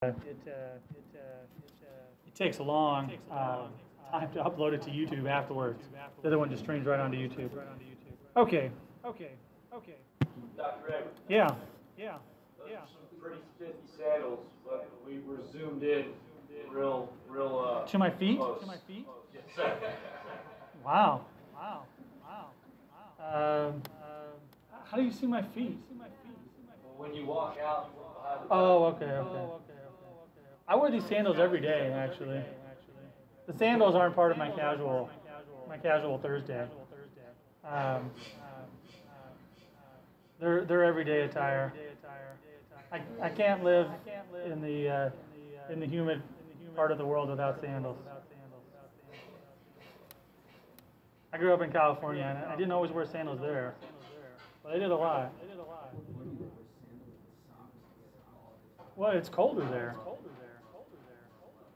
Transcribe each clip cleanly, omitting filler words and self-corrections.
it takes a long time to upload it to YouTube afterwards. The other one just streams right onto YouTube. Okay. Dr. Ed, Yeah. those are some pretty spiffy sandals, but we were zoomed in real To my feet? close. To my feet? Yes, sir. Wow. How do you see my feet? Well, when you walk out behind the Oh, okay. I wear these sandals every day, actually. The sandals aren't part of my casual Thursday. They're everyday attire. I can't live in the humid part of the world without sandals. I grew up in California, and I didn't always wear sandals there, but I did a lot. Well, it's colder there.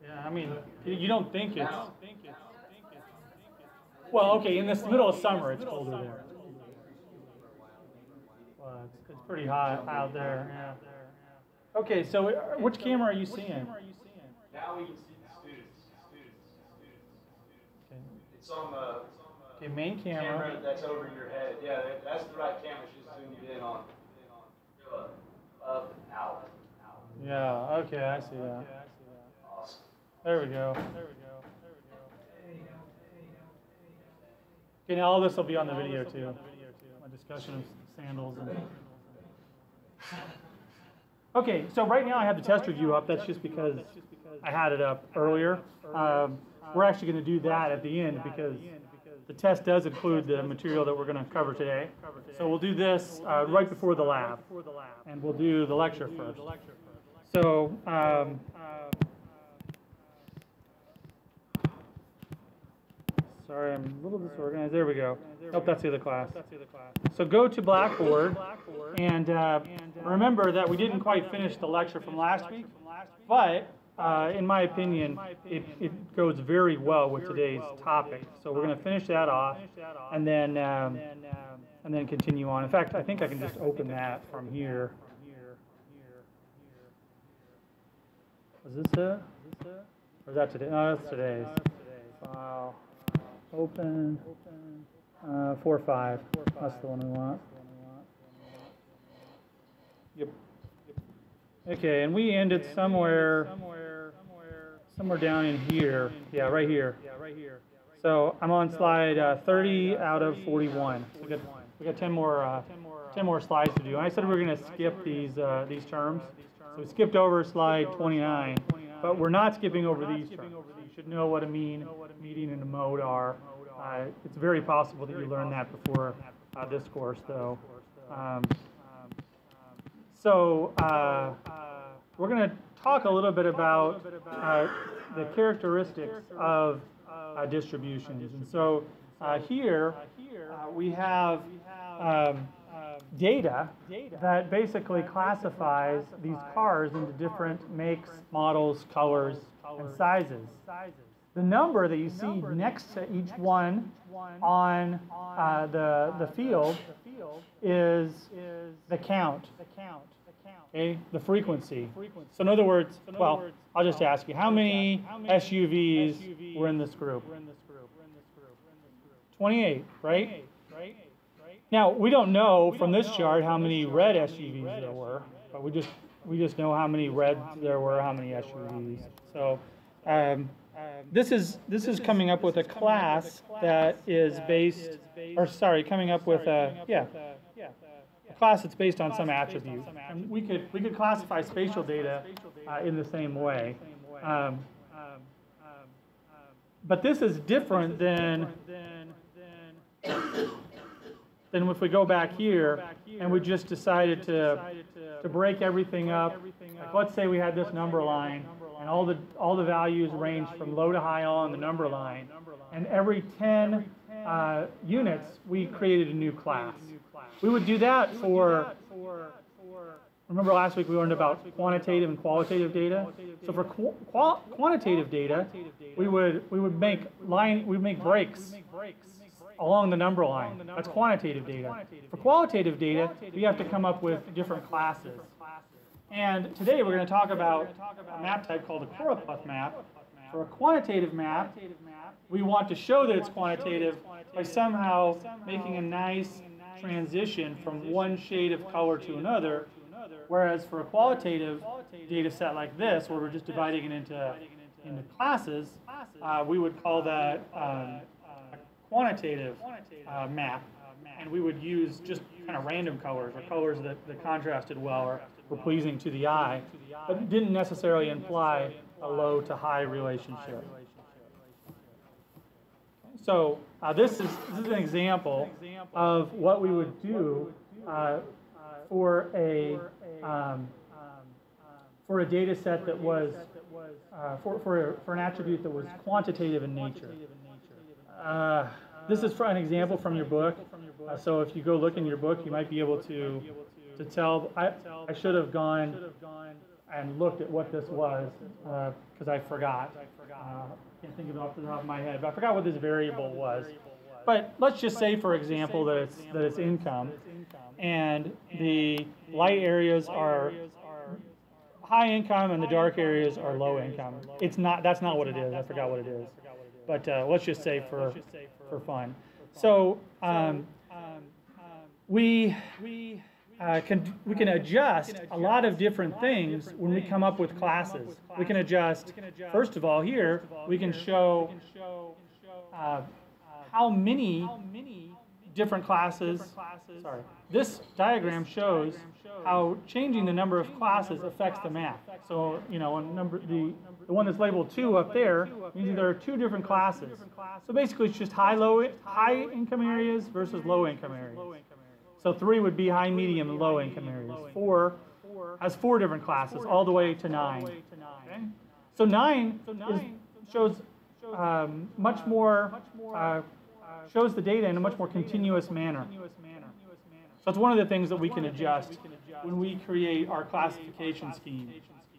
Yeah, I mean, you don't think it's. Well, okay, in this middle of summer, it's colder there. Well, it's pretty hot out there. Yeah. Okay, so which camera are you seeing? Now we can see the students. Okay. It's on the Okay, main camera. that's over your head. Yeah, that's the right camera. Just zoomed in on. Up and out. Yeah. Okay, I see that. Awesome. There we go. Okay, now all this will be on the video too. My discussion of sandals and. Okay, so right now I have the test review up. That's just because I had it up earlier. We're actually going to do that at the end because the test does include the material that we're going to cover today. So we'll do this right before the lab, and we'll do the lecture first. So. Sorry, I'm a little disorganized. There we go. Oh, that's the other class. So go to Blackboard, and remember that we didn't quite finish the lecture from last week, but in my opinion, it goes very well with today's topic. So we're going to finish that off, and then continue on. In fact, I think I can just open that from here. Was this it? Or is that today? No, that's today's. Wow. Open 4.5. That's the one we want. Yep. Okay, and we ended somewhere down in here. Yeah, right here. So I'm on slide 30 out of 41. We got 10 more slides to do. And I said we were going to skip these terms. So we skipped over slide 29, but we're not skipping over these terms. You should know what a mean, median, and a mode are. It's very possible that you learn that before this course, though. So we're going to talk a little bit about the characteristics of distributions. And so here we have data that basically classifies these cars into different makes, models, colors, and sizes. The number that you see next to each one on the field is the count, okay, the frequency. So in other words, well, I'll just ask you, how many SUVs were in this group? 28, right? Now, we don't know from this chart how many red SUVs there were, but we just know how many reds there were, how many SUVs. So this is coming up with a class that is based, or sorry, coming up with a class that's based on some attribute. And we could classify spatial data in the same way. But this is different than if we go back here and we just decided to break everything up. Like, let's say we had this number line and all the values range from low to high on the number line, and every 10 units we created a new class. We would do that for, remember last week we learned about quantitative and qualitative data. So for quantitative data, we would make breaks along the number line. That's quantitative data. For qualitative data, we have to come up with different classes. And today we're going to talk about a map type called a choropleth map. For a quantitative map, we want to show that it's quantitative by somehow making a nice transition from one shade of color to another, whereas for a qualitative data set like this, where we're just dividing it into classes, we would call that a quantitative map, and we would use just kind of random colors, or colors that contrasted well or were pleasing to the eye, but didn't necessarily imply a low to high relationship. So this is an example of what we would do for a data set that was for an attribute that was quantitative in nature. This is for an example from your book. So if you go look in your book, you might be able to tell. I should have gone and looked at what this was because I forgot. Can't think of it off the top of my head, but I forgot what this variable was. But let's just say, for example, that it's income, and the light areas are high income and the dark areas are low income. It's not. That's not what it is. I forgot what it is. But let's just say for fun. So we can adjust a lot of different things when we come up with classes. We can adjust, first of all, here we can show how many different classes. Sorry, this diagram shows how changing the number of classes affects the map. So the one that's labeled 2 up there means there are 2 different classes. So basically, it's just high income areas versus low income areas. So 3 would be high, medium, and low income areas. 4 has 4 different classes, all the way to 9. Okay? So 9 shows much more, shows the data in a much more continuous manner. So it's one of the things that we can adjust when we create our classification scheme.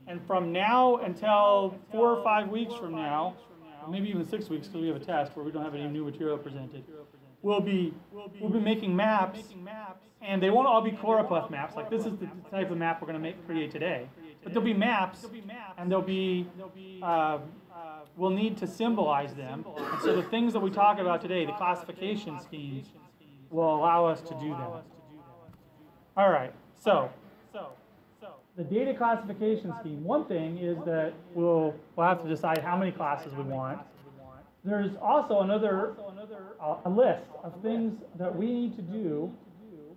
And from now until 4 or 5 weeks from now, or maybe even 6 weeks because we have a test where we don't have any new material presented, we'll be making maps, and they won't all be choropleth maps. Like this is the type of map we're going to create today. But there'll be maps, and we'll need to symbolize them. And so the things that we talk about today, the classification schemes, will allow us to do that. All right, so the data classification scheme, one thing is that we'll have to decide how many classes we want. There's also a list of things that we need to do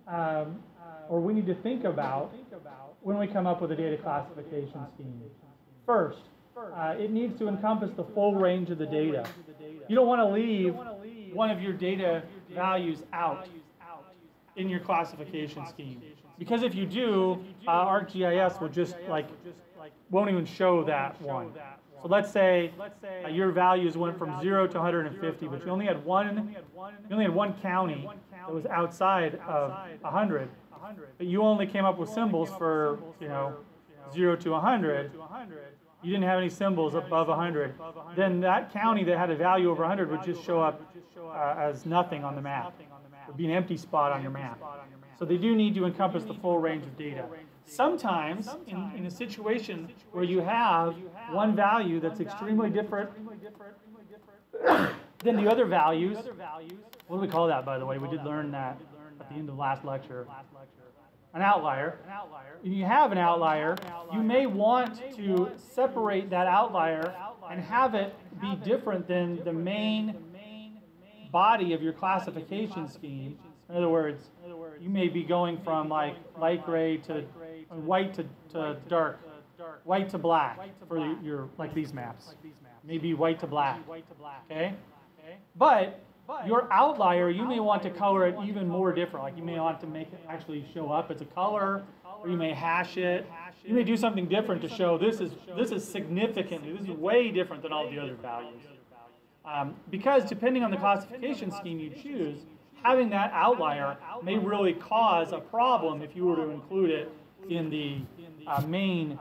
or we need to think about when we come up with a data classification scheme. First, it needs to encompass the full range of the data. You don't want to leave one of your data values out in your classification scheme. Because if you do, ArcGIS will just won't even show that one. So let's say your values went from 0 to 150, but you only had one county that was outside of 100, but you only came up with symbols for 0 to 100. You didn't have any symbols above 100. Then that county that had a value over 100 would just show up as nothing on the map. It would be an empty spot on your map. So they do need to encompass the full range of data. Sometimes, in a situation where you have one value that's extremely different than the other values, what do we call that, by the way? We did learn that at the end of last lecture. An outlier. If you have an outlier, you may want to separate that outlier and have it be different than the main body of your classification scheme. In other words, you may be going from like light gray to white to dark, white to black for your like these maps. Maybe white to black. Okay? But your outlier, you may want to color it even more different. Like you may want to make it actually show up as a color, or you may hash it. You may do something different to show this is significantly, this is way different than all the other values. Because depending on the classification scheme you choose, having that outlier may really cause a problem if you were to include it in the main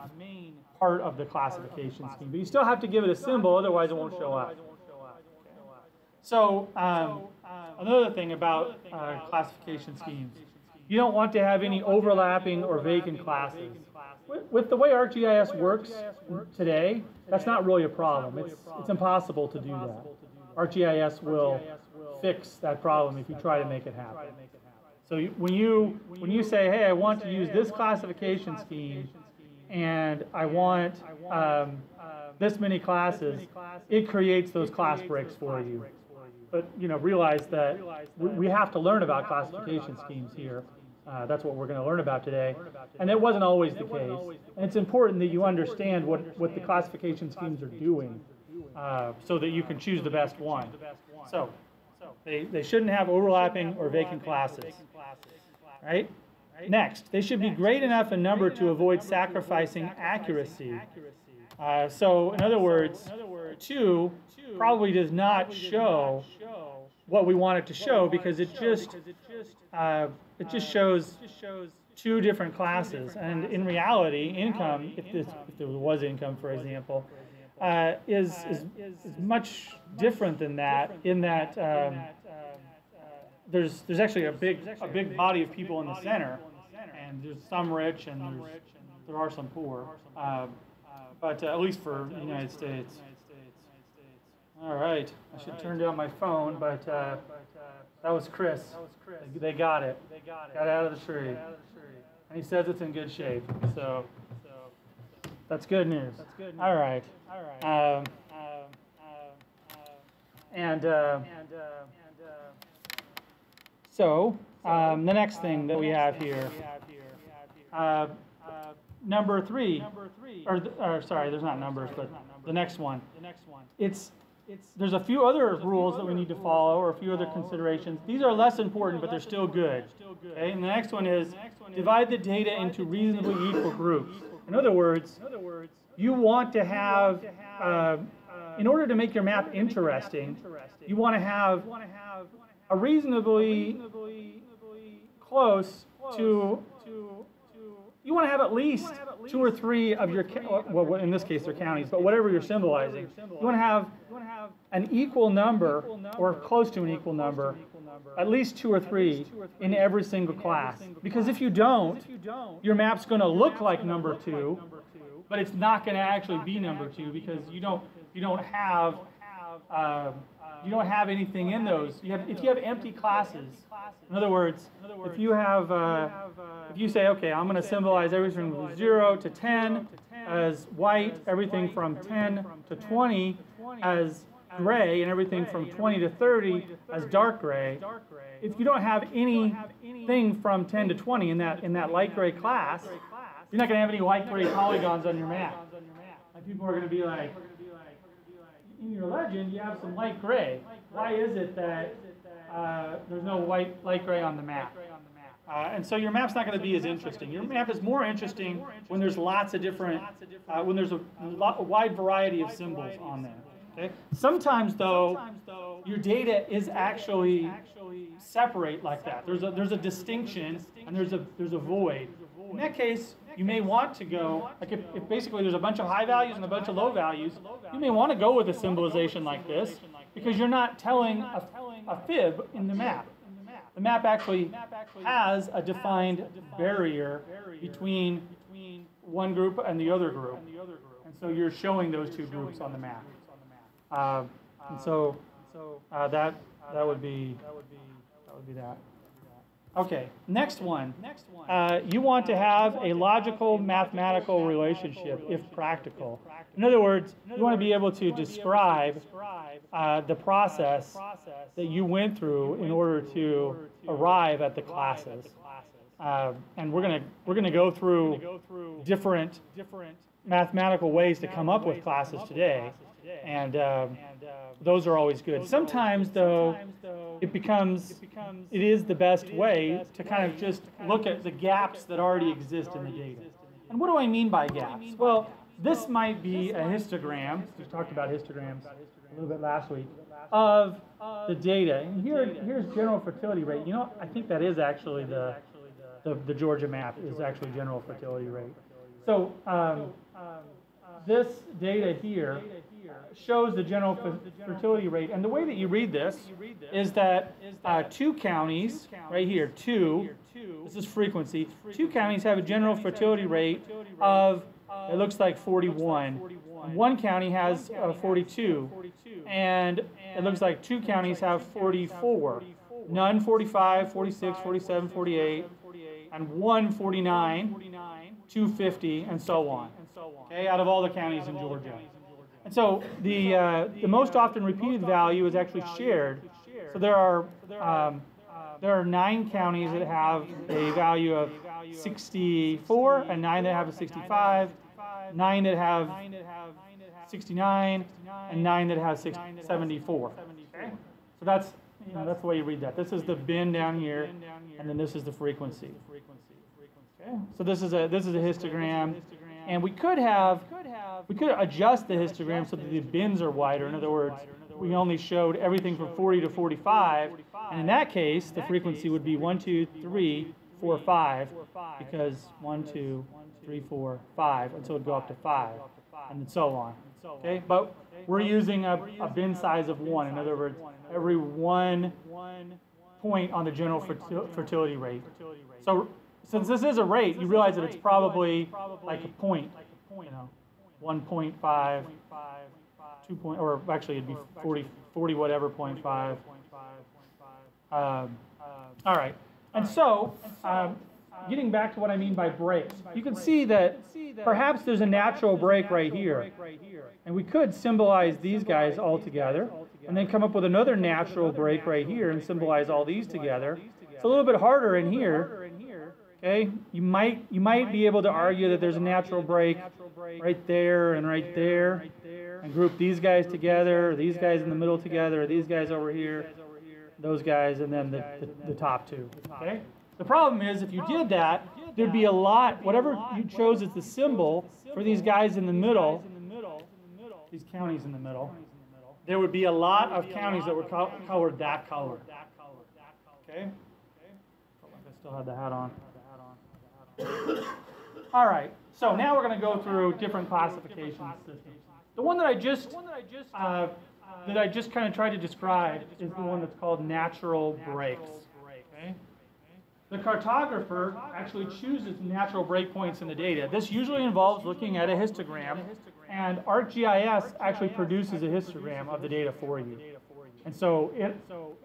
part of the classification scheme. But you still have to give it a symbol, otherwise it won't show up. So another thing about classification schemes, you don't want to have any overlapping or vacant classes. With the way ArcGIS works today, that's not really a problem. It's impossible to do that. ArcGIS will fix that problem if you try to make it happen. So when you say, hey, I want to use this classification scheme, and I want this many classes, it creates those class breaks for you. But realize that we have to learn about classification schemes here. That's what we're going to learn about today. And that wasn't always the case. And it's important that you understand what the classification schemes are doing so that you can choose the best one. So they shouldn't have overlapping or vacant classes. Right? Next, they should be great enough in number to avoid sacrificing accuracy. So in other words, 2 probably does not show what we want it to show because it just shows 2 different classes. And in reality, income, if there was income, for example, is much different than that. In that there's actually a big body of people in the center, and there's some rich and there are some poor. But at least for the United States. All right, I should turn down my phone, but that was Chris. They got it. Got out of the tree. And he says it's in good shape, so that's good news. All right. So the next thing that we have here, number 3, or sorry, there's not numbers, but the next one. There's a few other rules that we need to follow, or a few other considerations. These are less important, but they're still good. Okay, and the next one is divide the data into reasonably equal groups. In other words, you want to have, in order to make your map interesting, you want to have a reasonably close to, you want to have at least 2 or 3 of your, well, in this case they're counties, but whatever you're symbolizing, you want to have an equal number, or close to an equal number, at least 2 or 3 in every single class. Because if you don't, your map's going to look like number 2, but it's not going to actually be number 2 because you don't have anything in those. If you have empty classes, in other words, if you say, okay, I'm going to symbolize everything from 0 to 10 as white, everything from 10 to 20 as gray, and everything from 20 to 30 as dark gray. If you don't have anything from 10 to 20 in that light gray class, you're not going to have any light gray polygons on your map. Like people are going to be like, in your legend, you have some light gray. Why is it that there's no light gray on the map? And so your map's not going to be as interesting. Your map is more interesting when there's lots of different, when there's a wide variety of symbols on there. Okay? Sometimes, though, your data is actually separate like that. There's a distinction and there's a void. In that case, you may want to go, like if basically there's a bunch of high values and a bunch of low values, you may want to go with a symbolization like this because you're not telling a fib in the map. The map actually has a defined barrier between one group and the other group. And so you're showing those 2 groups on the map. And so that would be that. Okay, next one. You want to have a logical mathematical relationship, if practical. In other words, you want to be able to describe the process that you went through in order to arrive at the classes. And we're gonna go through different mathematical ways to come up with classes today, and those are always good. Sometimes, though, it is the best way to kind of just look at the gaps that already exist in the data. And what do I mean by gaps? Well, this might be a histogram. We talked about histograms a little bit last week of the data. And here's general fertility rate. You know, I think that is actually the Georgia map is actually general fertility rate. So this data here shows the general fertility rate. And the way that you read this is that 2 counties, right here, 2, this is frequency, 2 counties have a general fertility rate of, it looks like 41. And 1 county has 42. And it looks like 2 counties have 44. None 45, 46, 47, 48, and 1 49, 250, and so on. Okay, out of all the counties in Georgia. And so the most often repeated value is actually shared. So there are 9 counties that have a value of 64, and 9 that have a 65, 9 that have 69, and 9 that have 74. Okay? So that's that's the way you read that. This is the bin down here, and then this is the frequency. Okay? So this is a histogram, and we could adjust the histogram so that the bins are wider. In other words, we only showed everything from 40 to 45, and in that case, the frequency would be 1, 2, 3, 4, 5, because 1, 2, 3, 4, 5, until it would go up to 5, and so on. Okay, but we're using a bin size of 1. In other words, every 1 point on the general fertility rate. So since this is a rate, you realize that it's probably like a point, 1.5, 2 point, or actually it'd be 40 whatever, 0.5. All right, and so getting back to what I mean by breaks, you can see that perhaps there's a natural break right here. And we could symbolize these guys all together, and then come up with another natural break right here and symbolize all these together. It's a little bit harder in here. Okay, you might be able to argue that there's a natural break right there and right there, and group these guys together, these guys in the middle together, these guys over here, those guys, and then the top 2. Okay. The problem is, if you did that, there'd be a lot, whatever you chose as the symbol for these guys in the middle, these counties in the middle, there would be a lot of counties that were colored that color. Okay? I still had the hat on. All right, so now we're going to go through different classification systems. The one that I just kind of tried to describe is the one that's called natural breaks. Okay? The cartographer actually chooses natural breakpoints in the data. This usually involves looking at a histogram, and ArcGIS actually produces a histogram of the data for you. And so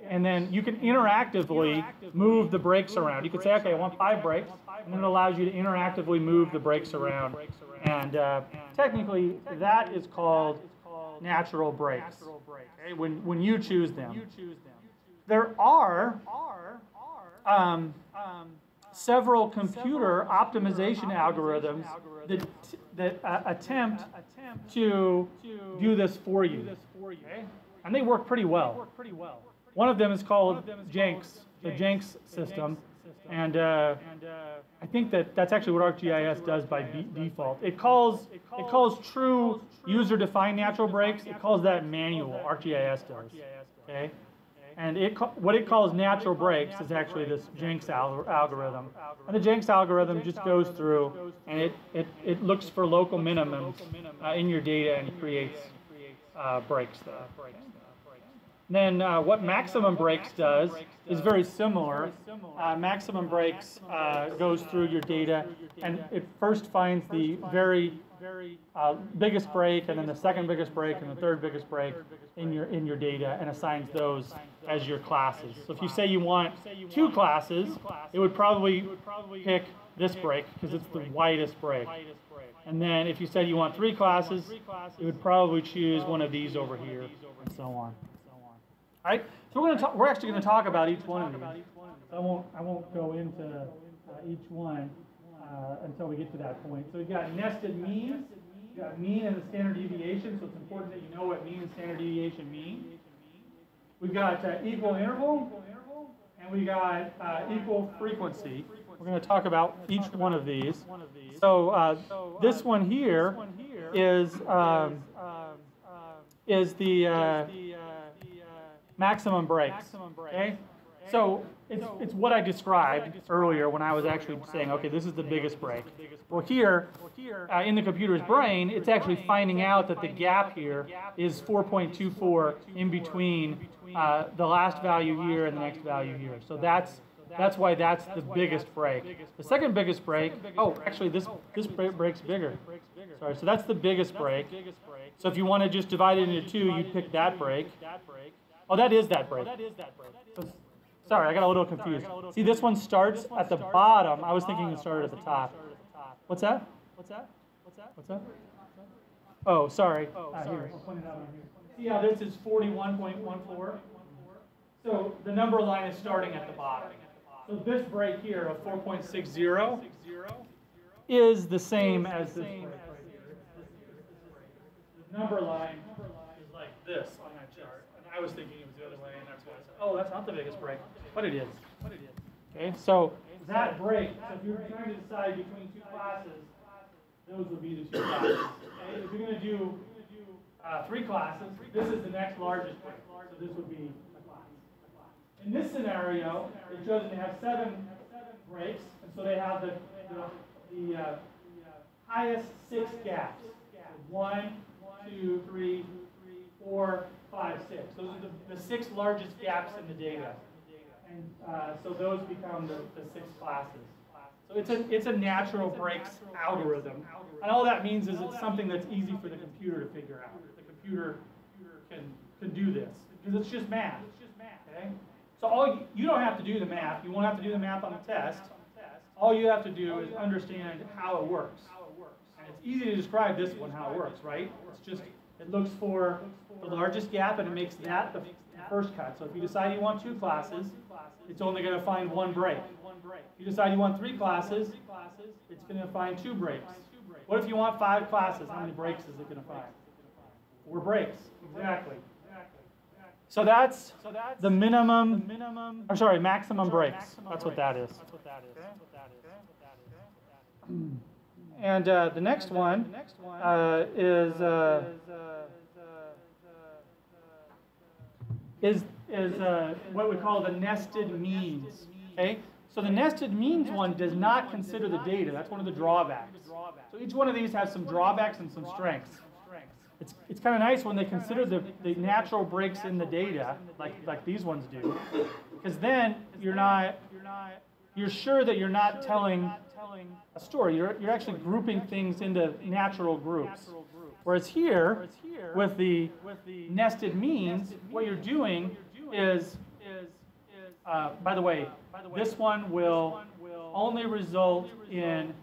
and then you can interactively move the breaks around. You could say, okay, I want 5 breaks, and then it allows you to interactively move the breaks around. And technically, that is called natural breaks, okay, when you choose them. There are several computer optimization algorithms that attempt to do this for you, okay? And they work pretty well. One of them is called Jenks, the Jenks system, and I think that's actually what ArcGIS does by default. It calls true user-defined natural breaks. It calls that manual. ArcGIS does. Okay. And what it calls natural breaks is actually this Jenks algorithm. And the Jenks algorithm just goes through and it looks for local minimums in your data and creates breaks there. Then what maximum breaks does is very similar. Maximum breaks goes through your data, and it first finds the very biggest break, and then the second biggest break, and the third biggest break in your data, and assigns those as your classes. So if you say you want 2 classes, it would probably pick this break because it's the widest break. And then if you said you want 3 classes, it would probably choose one of these over here, and so on. All right, so we're actually going to talk about each one of these. So I won't go into each one until we get to that point. So we've got nested means. We've got mean and the standard deviation. So it's important that you know what mean and standard deviation mean. We've got equal interval, and we got equal frequency. We're going to talk about each one of these. So this one here is the maximum breaks. Okay, so it's what I described earlier when I was actually saying, okay, this is the biggest break. Well, here, in the computer's brain, it's actually finding out that the gap here is 4.24 in between the last value here and the next value here. So that's why that's the biggest break. The second biggest break, oh, actually this break's bigger. Sorry, so that's the biggest break. So if you want to just divide it into two, you'd pick that break. Oh, that is that break. So, sorry, I got a little confused. See, this one starts at the bottom. I was thinking it started at the top. What's that? What's that? Oh, sorry. Here. See how this is 41.14? So the number line is starting at the bottom. So this break here of 4.60 is the same as this break right here. The number line is like this on that chart. And I was thinking it was the other way, and that's why I said, oh, that's not the biggest break. But it is. Okay, so that break, so if you're trying to decide between two classes, those would be the two classes. Okay? If you're going to do three classes, this is the next largest break. So this would be a class. In this scenario, it shows them to have seven breaks, and so they have the highest six gaps. So 1, 2, 3, 4, 5, 6. Those are the six largest gaps in the data. And so those become the six classes. So it's a natural breaks algorithm. And all that means is it's something that's easy for the computer to figure out. The computer can do this because it's just math. Okay? So you don't have to do the math. You won't have to do the math on the test. All you have to do is understand how it works. And it's easy to describe this one, how it works, right? It's just, it looks for the largest gap and it makes that the first cut. So if you decide you want two classes, it's only going to find one break. If you decide you want three classes, it's going to find two breaks. What if you want 5 classes? How many breaks is it going to find? 4 breaks, exactly. So that's the maximum breaks. That's what that is. And the next one is what we call the nested means. Okay, so the nested means one does not consider the data. That's one of the drawbacks. So each one of these has some drawbacks and some strengths. It's kind of nice when they consider the natural breaks in the data, like these ones do, because then you're sure that you're not telling a story. You're actually grouping things into natural groups. Whereas here, with the nested means, what you're doing is, by the way, this one will only result in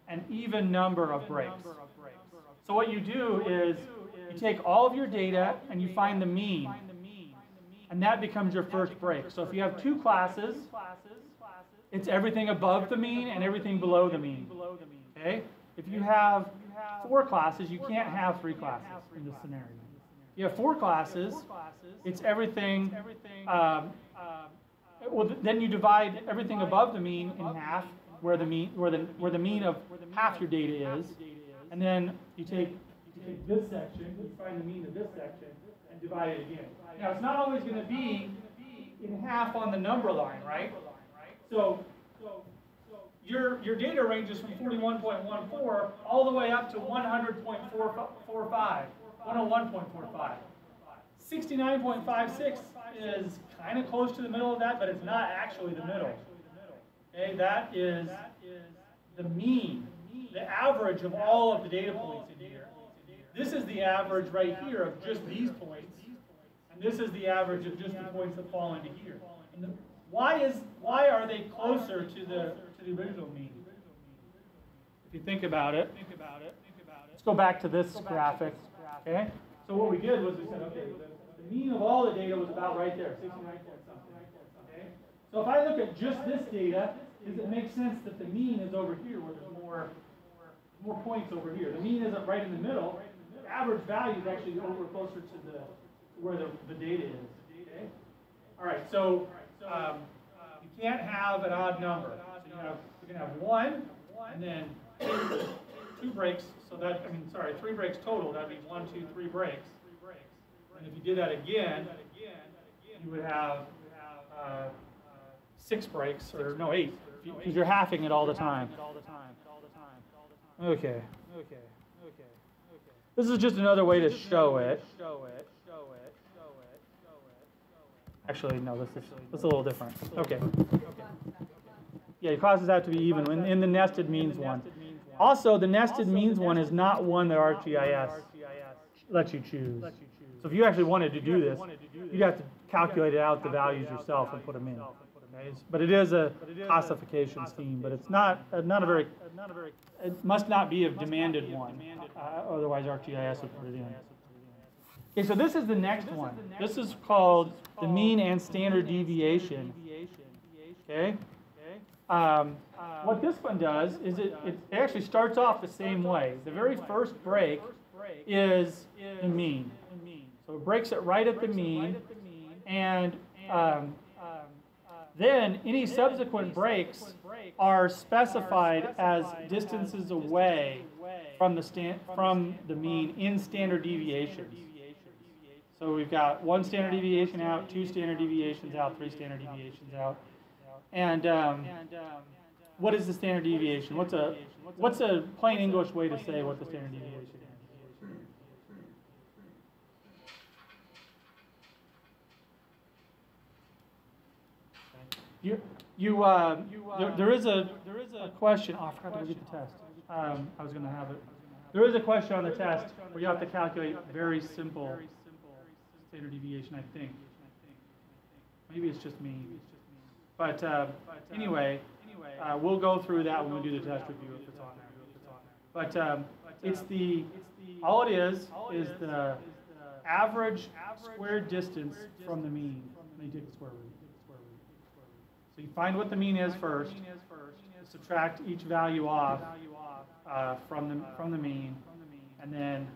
an even number of breaks. So what you do is you take all of your data and you find the mean, and that becomes your first break. So if you have 2 classes, it's everything above the mean and everything below the mean. Okay? If you have 4 classes, you can't have 3 classes in this scenario. You have 4 classes, it's everything. Well, then you divide everything above the mean in half, where the mean of half your data is, and then you take this section, you find the mean of this section, and divide it again. Now it's not always going to be in half on the number line, right? So your data ranges from 41.14 all the way up to 100.45, 101.45. 69.56 is kind of close to the middle of that, but it's not actually the middle. Okay, that is the mean, the average of all of the data points in here. This is the average right here of just these points, and this is the average of just the points that fall into here. And why are they closer to the original mean? If you think about it, let's go back to this graphic. Okay, so what we did was we said, okay, the mean of all the data was about right there, 69 point something. Okay, so if I look at just this data, does it make sense that the mean is over here where there's more points over here? The mean isn't right in the middle. The average value is actually over closer to where the data is. Okay? All right, so you can't have an odd number. So you can have 1 and then 2 breaks. So that, 3 breaks total. That'd be 1, 2, 3 breaks. And if you did that again, you would have 6 breaks, or no, 8, because you're halving it all the time. Okay. This is just another way to show it. Actually, no, this is a little different. Okay. Yeah, it causes that to be even in the nested means one. Also, the nested means one is not one that ArcGIS lets you choose. So if you actually wanted to do this, you'd have to calculate out the values yourself and put them in. Okay? But it is a classification scheme, but it's not a very, it must not be a demanded one, otherwise ArcGIS would put it in. Okay, so this is the next one. This is called the mean and standard deviation. Okay? What this one does is it actually starts off the same way. The very first break is the mean. So it breaks it right at the mean, and then any subsequent breaks are specified as distances away from the mean in standard deviations. So we've got 1 standard deviation out, 2 standard deviations out, 3 standard deviations out. And what is the standard deviation? What's a plain English way to say what the standard deviation is? There is a question. Oh, I forgot to get the test. I was going to have it. There is a question on the test where you have to calculate very simple standard deviation, I think. Maybe it's just me. But anyway, we'll go through that when we do the test review if it's on there. But all it is the average squared distance from the mean. And you take the square root. So you find what the mean is first, subtract each value off from the mean, and then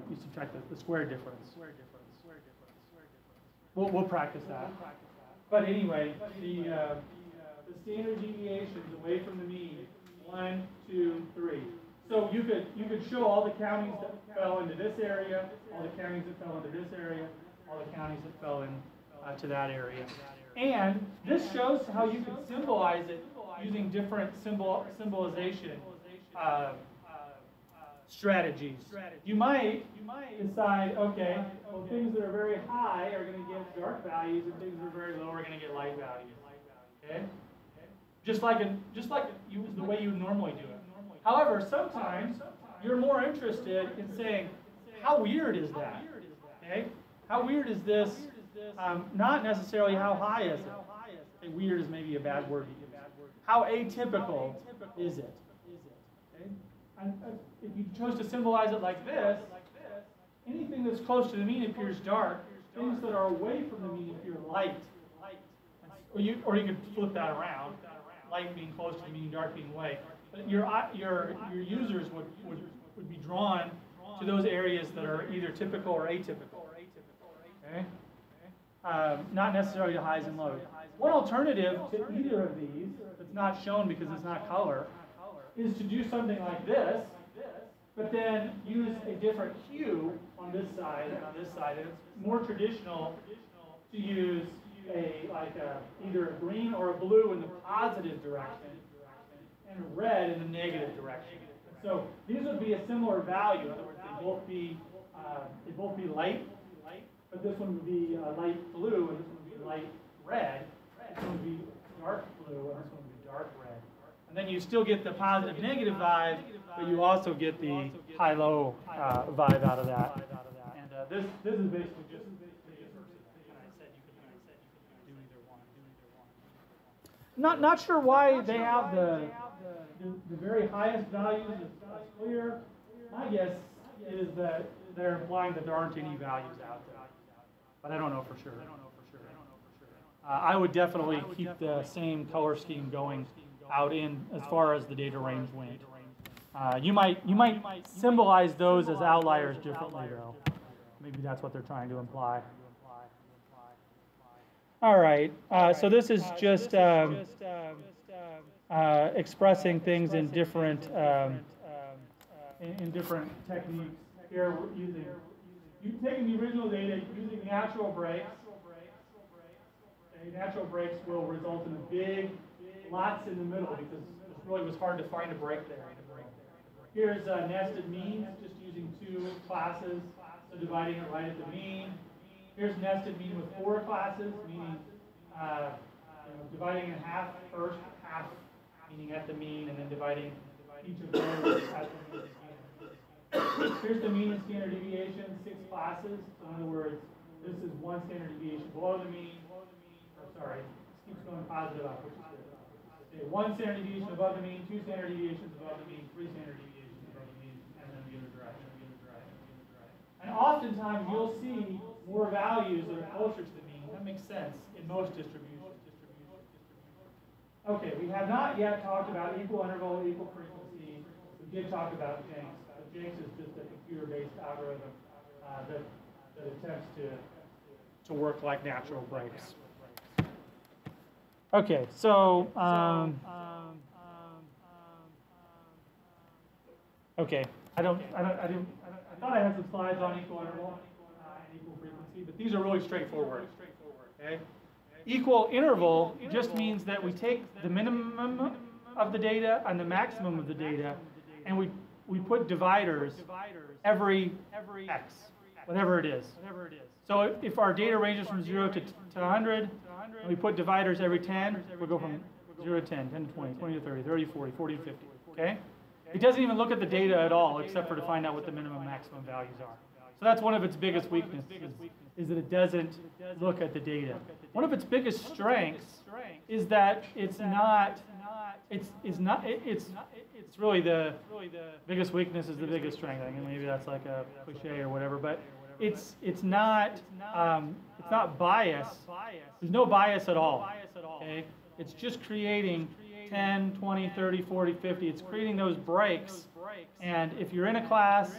you subtract the square difference. We'll practice that. But anyway, the standard deviations away from the mean, 1, 2, 3. So you could show all the counties that fell into this area, all the counties that fell into this area, all the counties that fell in to that area. And this shows how you can symbolize it using different symbolization strategies. You might decide, okay, well, things that are very high are going to get dark values, and things that are very low are going to get light values. Okay, just like the way you would normally do it. However, sometimes you're more interested in saying, how weird is that? Okay, how weird is this? Not necessarily how high is it. Okay, weird is maybe a bad word to use. How atypical is it? Okay? And if you chose to symbolize it like this, anything that's close to the mean appears dark. Things that are away from the mean appear light. Or you could flip that around. Light being close to the mean, dark being away. But your users would be drawn to those areas that are either typical or atypical. Okay? Not necessarily to highs and lows. One alternative to either of these, that's not shown because it's not color, is to do something like this, but then use a different hue on this side and on this side. And it's more traditional to use either a green or a blue in the positive direction and a red in the negative direction. So these would be a similar value. In other words, they both be light. But this one would be light blue, and this one would be light red. This one would be dark blue, and this one would be dark red. And then you still get the positive negative vibe, but you also get the high-low vibe out of that. And this is basically just and I said you could do either one. Not sure why they have the very highest values as clear. My guess is that they're implying that there aren't any values out there. But I don't know for sure. I would definitely keep the same color scheme going out in as far as the data range went. You might symbolize those as outliers differently, though. Maybe that's what they're trying to imply. All right. So this is just expressing things in different techniques. Here we're using. You've taken the original data using natural breaks, okay, natural breaks will result in a big lots in the middle because it really was hard to find a break there. Here's nested means, just using 2 classes, so dividing it right at the mean. Here's nested mean with 4 classes, meaning dividing in half first, half meaning at the mean, and then dividing each of those at the mean. Here's the mean and standard deviation, 6 classes. So in other words, this is 1 standard deviation below the mean. Or sorry, this keeps going positive up, which is good. Okay, 1 standard deviation above the mean, 2 standard deviations above the mean, 3 standard deviations above the mean, and then the other direction. And oftentimes you'll see more values that are closer to the mean. That makes sense in most distributions. Okay, we have not yet talked about equal interval, equal frequency. We did talk about Jenks. Jenks is just a computer-based algorithm that attempts to work like natural breaks. Okay, so okay, I thought I had some slides on equal interval and equal frequency, but these are really straightforward. Okay, equal interval just means that we take the minimum of the data and the maximum of the data, and we put dividers every x, whatever it is. So if our data ranges from 0 to 100, and we put dividers every 10, we'll go from 0 to 10, 10 to 20, 20 to 30, 30 to 40, 40 to 50, okay? It doesn't even look at the data at all, except for to find out what the minimum and maximum values are. So that's one of its biggest weaknesses, is that it doesn't look at the data. One of its biggest strengths is that it's really the biggest weakness is the biggest strength. I mean, maybe that's like a cliche or whatever, but it's not biased. There's no bias at all. Okay, it's just creating 10, 20, 30, 40, 50. It's creating those breaks. And if you're in a class,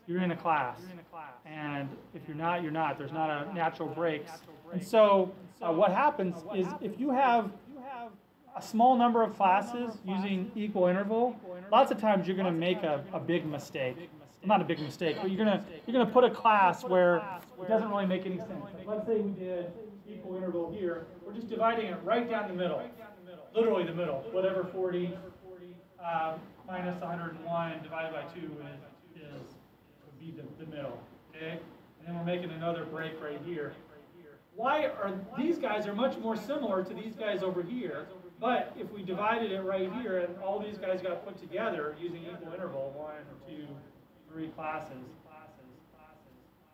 you're in a class. And if you're not, you're not. There's not a natural breaks. And so what happens is if you have a small number of classes using equal interval, lots of times you're going to make a big mistake. Not a big mistake, but you're gonna put a class where it doesn't really make any sense. Like let's say we did equal interval here. We're just dividing it right down the middle, literally the middle. Whatever 40 minus 101 divided by 2 would be the middle. Okay, and then we're making another break right here. Why are these guys are much more similar to these guys over here? But if we divided it right here and all these guys got put together using equal interval, 1, 2, 3 classes,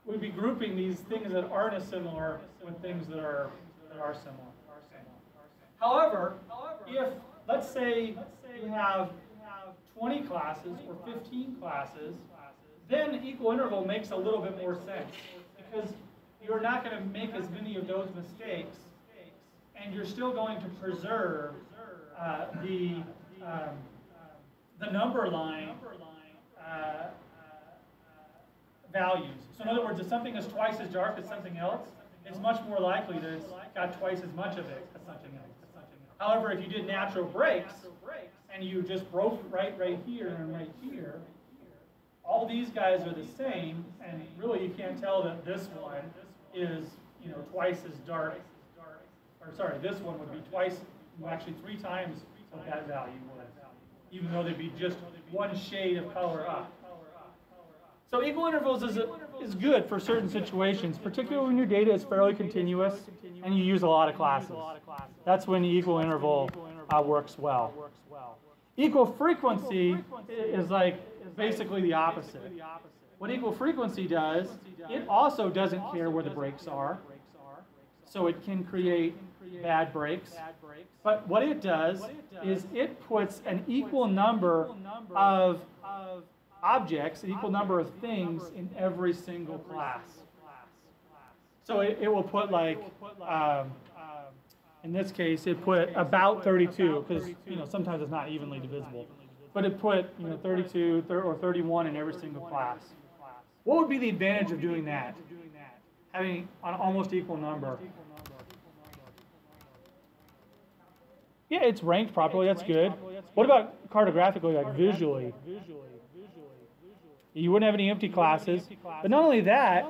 we'd be grouping these things that aren't as similar with things that are similar. However, if let's say you have 20 classes or 15 classes, then equal interval makes a little bit more sense because you're not going to make as many of those mistakes, and you're still going to preserve the number line values. So in other words, if something is twice as dark as something else, it's much more likely that it's got twice as much of it as something else. However, if you did natural breaks and you just broke right here and right here, all these guys are the same, and really you can't tell that this one is twice as dark. Or sorry, this one would be twice, actually 3 times what that value was, even though they'd be just 1 shade of color up. So equal intervals is good for certain situations, particularly when your data is fairly continuous and you use a lot of classes. That's when the equal interval works well. Equal frequency is basically the opposite. What equal frequency does, it also doesn't care where the breaks are, so it can create bad breaks. But what it does is it puts an equal number of objects, an equal number of things in every single class. So it will put in this case, it put about 32, because sometimes it's not evenly divisible. But it put 32 or 31 in every single class. What would be the advantage of doing that? Having an almost equal number. Yeah, it's ranked properly, that's good. What about cartographically, like visually? You wouldn't have any empty classes. But not only that,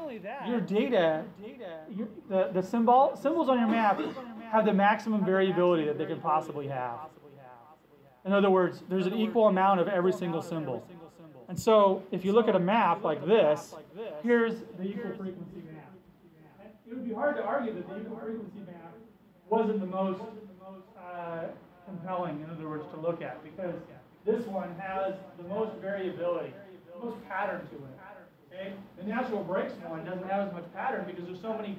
your data, the symbols on your map have the maximum variability that they can possibly have. In other words, there's an equal amount of every single symbol. And so if you look at a map like this, here's the equal frequency map. It would be hard to argue that the equal frequency map wasn't the most compelling, in other words, to look at, because this one has the most variability, the most pattern to it. Okay? The natural brakes one doesn't have as much pattern because there's so many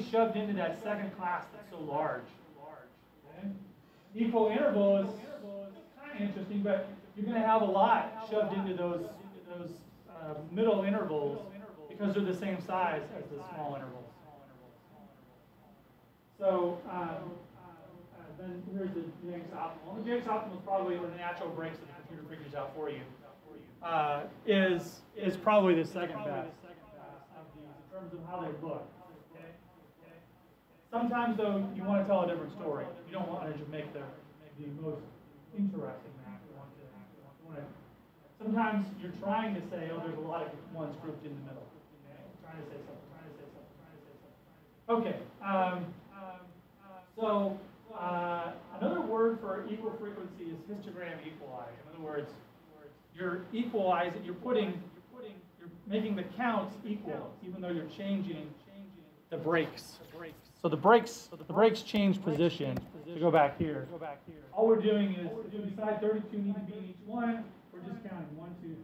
shoved into that second class that's so large. Okay? Equal interval is kind of interesting, but you're going to have a lot shoved into those middle intervals because they're the same size as the small intervals. So then here's the GHY optimal. The GHY optimal is probably the natural brakes that the computer figures out for you. Is probably the second best of these in terms of how they look. Okay? Sometimes though you want to tell a different story. You don't want to just make the most interesting map. Sometimes you're trying to say, oh, there's a lot of ones grouped in the middle. Okay? Trying to say something. Okay. So another word for equal frequency is histogram equalize. In other words, you're equalizing. You're making the counts equal, even though you're changing the brakes. So the brakes change position. To go back here. All we're doing is, if we decide 32 need to be in each one, we're just counting 1, 2, 3,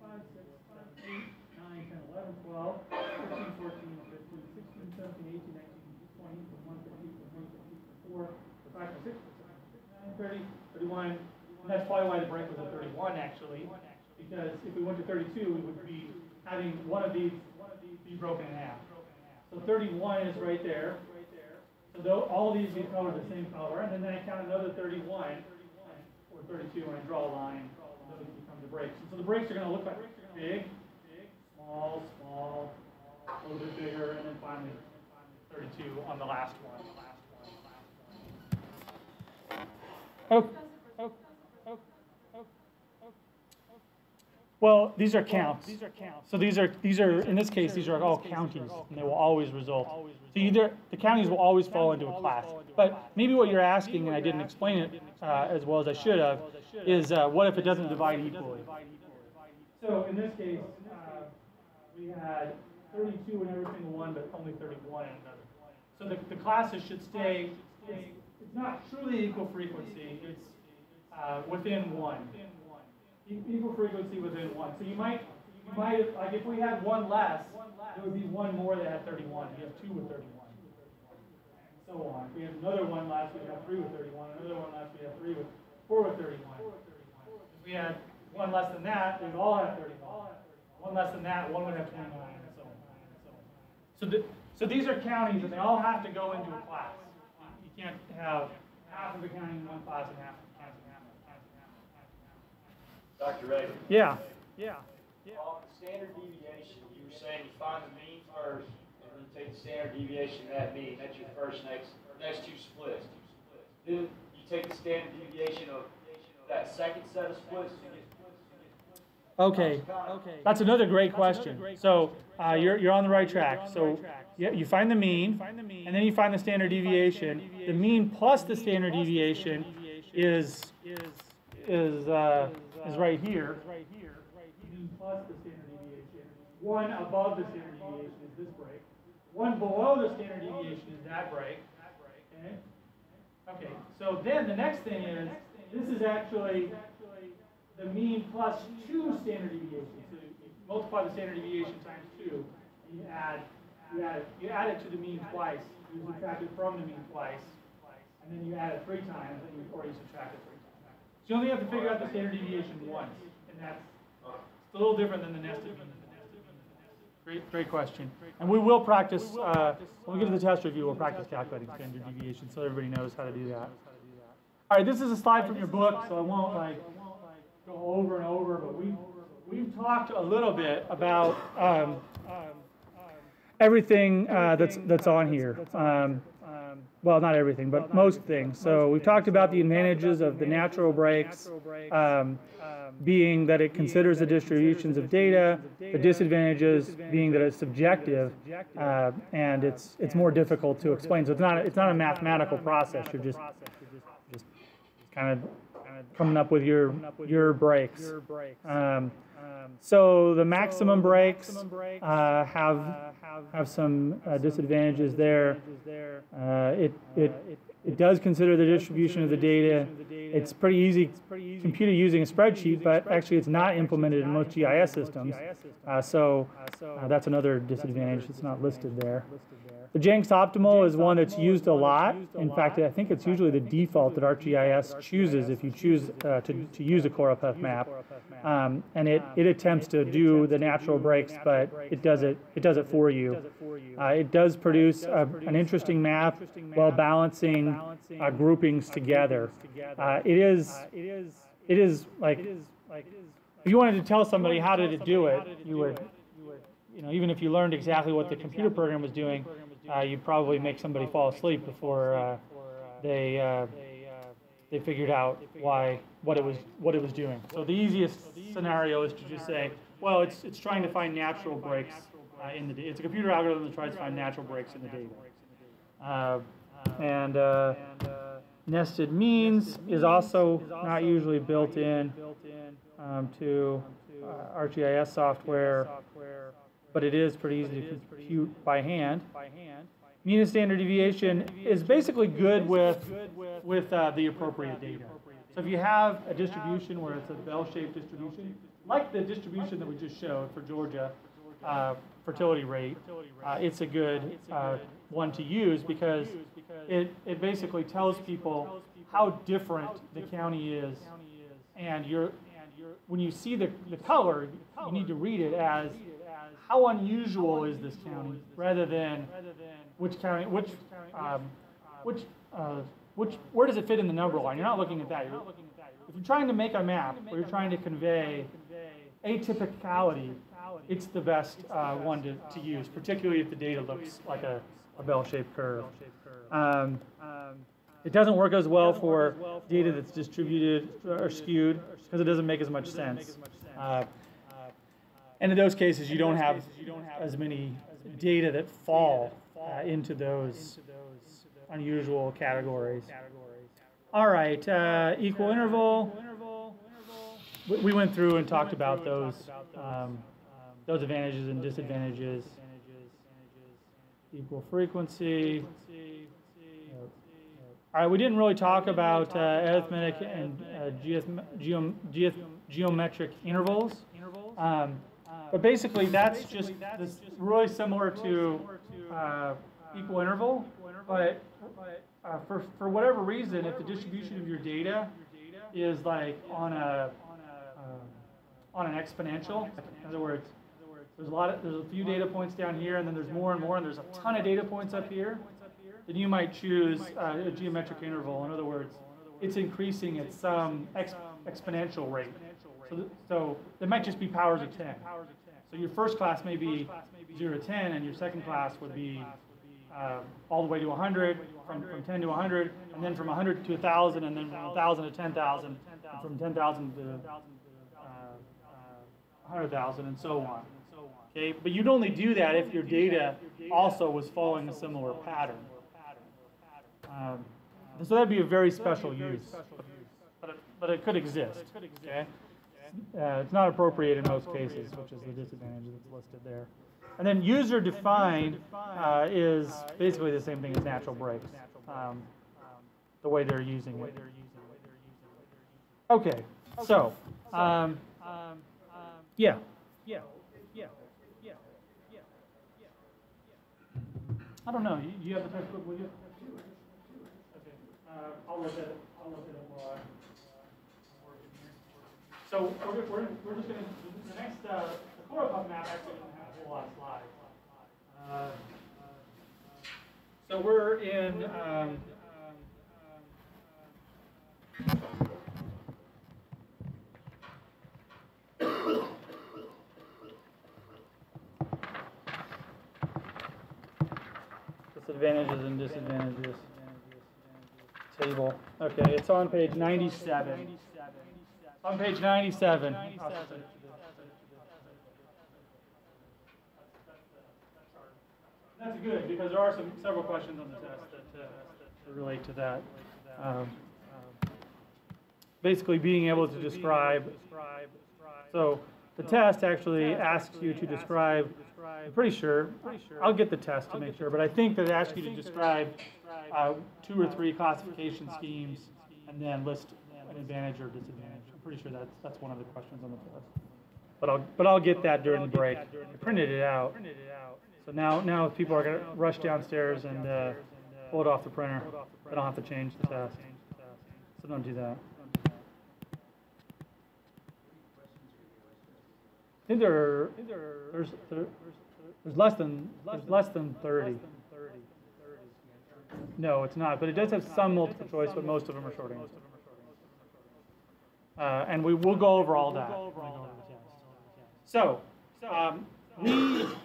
4, 5, 6, 7, 8, 9, 10, 11, 12, 13, 14, 15, 16, 17, 18, 19, 20, 21, 22, 23, 24, 25, 26, 29, 30, 31. And that's probably why the brake was at 31 actually, because if we went to 32, we would be having one of these be broken in half. So 31 is right there. So all these get colored the same color, and then I count another 31 or 32 when I draw a line. Those become the brakes. And so the brakes are going to look like big, small, a little bit bigger, and then finally 32 on the last one. Well, these are counts. So these are in this case, these are all counties, and they will always result. So the counties will always fall into a class. But maybe what you're asking, and I didn't explain it as well as I should have, is what if it doesn't divide equally? So in this case, we had 32 in every single one, but only 31 in another. So the classes should stay. It's not truly equal frequency. It's within one. Equal frequency within one. So you might like if we had one less, there would be one more that had 31. You have 2 with 31. And so on. If we had another one less, we'd have 3 with 31. Another one less, we'd have 4 with 31. If we had one less than that, they'd all have 31. One less than that, one would have 29, and so on. So these are counties, and they all have to go into a class. You can't have half of the county in one class and half of the county in half. Dr. Raven. Yeah. On the standard deviation, you were saying you find the mean first, and then you take the standard deviation of that mean. That's your next two splits. Then you take the standard deviation of that second set of splits. Okay. That's another great question. So you're on the right track. So you find the mean, and then you find the standard deviation. The mean plus the standard deviation is right here. Mean plus the standard deviation. One above the standard deviation is this break. One below the standard deviation is that break. Okay. So then the next thing is, this is actually the mean plus 2 standard deviations. So you multiply the standard deviation times 2, and you add it to the mean twice. You subtract it from the mean twice, and then you add it 3 times, or you subtract it 3 times. So you only have to figure out the standard deviation once, and that's a little different than the nested mean. Great question. And we will practice, when we get to the test review, we'll practice calculating standard deviation so everybody knows how to do that. All right, this is a slide from your book, so I won't go over and over, but we've talked a little bit about everything that's on here. well, not everything, but most things. So we've talked about the advantages of the natural breaks, being that it considers the distributions of data, the disadvantages being that it's subjective, and it's more difficult to explain. So it's not a mathematical process. You're just kind of coming up with your breaks. So the maximum breaks have some disadvantages there. It does consider the distribution of the data. It's pretty easy computed using a spreadsheet, but actually it's not implemented in most GIS systems. So that's another disadvantage that's not listed there. The Jenks Optimal is one that's used a lot. In fact, I think it's usually the default that ArcGIS chooses if you choose to use a choropleth map. And it attempts to do the natural breaks, but it does it for you. It does produce an interesting map while balancing groupings together. It is like, if you wanted to tell somebody how did it do it, you would, even if you learned exactly what the computer program was doing, you'd probably make somebody fall asleep before they figured out what it was doing. So the easiest scenario is to just say, well, it's trying to find natural breaks in the data. It's a computer algorithm that tries to find natural breaks in the data. Nested means is also not usually built in to ArcGIS software, but it is pretty easy to compute by hand. Mean and standard deviation is basically good with the appropriate data. So if you have a distribution where it's a bell-shaped distribution, like the distribution that we just showed for Georgia, fertility rate, it's a good one to use because it basically tells people how different the county is, and when you see the color, you need to read it as how unusual is this county, rather than where does it fit in the number line? You're not looking at that. If you're trying to make a map where you're trying to convey atypicality, it's the best one to use, particularly if the data looks like a bell-shaped curve. It doesn't work as well for data that's distributed or skewed because it doesn't make as much sense. And in those cases, you don't have as many data that fall into those unusual categories. All right, equal interval. We went through and talked about those advantages and disadvantages. Equal frequency. All right, we didn't really talk about arithmetic and geometric intervals. But basically, that's just really similar to equal interval. But for whatever reason, if the distribution of your data is like on an exponential, in other words, there's a few data points down here, and then there's more and more, and there's a ton of data points up here, then you might choose a geometric interval. In other words, it's increasing at some exponential rate. So it might just be powers of 10. So your first class may be 0 to 10, and your second class would be all the way to 100, from 10 to 100, and then from 100 to 1,000, and then from 1,000 to 10,000, and from 10,000 to 100,000, and so on. Okay, but you'd only do that if your data also was following a similar pattern. So that'd be a very special use, but it could exist. Okay, it's not appropriate in most cases, which is the disadvantage that's listed there. And then user-defined is basically the same thing as natural breaks, the way they're using it. Okay, so yeah. I don't know. You have the textbook with you? Okay. I'll look at it. While I'm working here. So we're just going to the next the choropleth map actually doesn't have a whole lot of slides. So we're in advantages and disadvantages table. Okay, it's on page 97. On page 97. That's good because there are several questions on the test that relate to that. Basically, being able to describe. So the test actually asks you to describe. I'm pretty sure. I'll get the test to make sure, but I think that it asks you to describe 2 or 3 classification schemes and then list an advantage or disadvantage. I'm pretty sure that's one of the questions on the test. But I'll get that during the break. I printed it out. So now people are gonna rush downstairs and pull it off the printer. They don't have to change the test. So don't do that. I think there's less than 30. No, it's not, but it does have some multiple choice, but most of them are short answer. And we will go over all that when we go over the test. So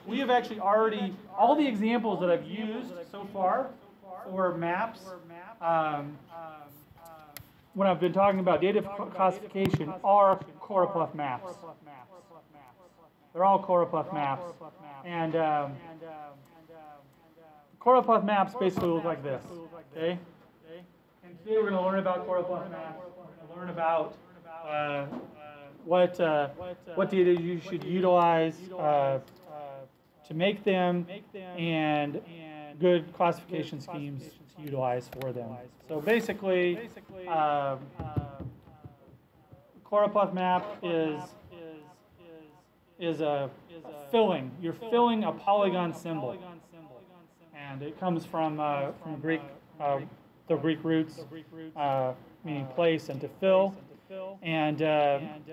we have actually already all the examples that I've used so far for maps. When I've been talking about data classification are choropleth maps. They're all choropleth maps, and choropleth maps basically look like this. Okay. And today we're going to learn about choropleth maps. We're going to learn about what data you should utilize to make them, and good classification schemes to utilize for them. So basically, choropleth map is a filling. You're filling a polygon symbol, and it comes from Greek, the Greek roots, meaning place and to fill, and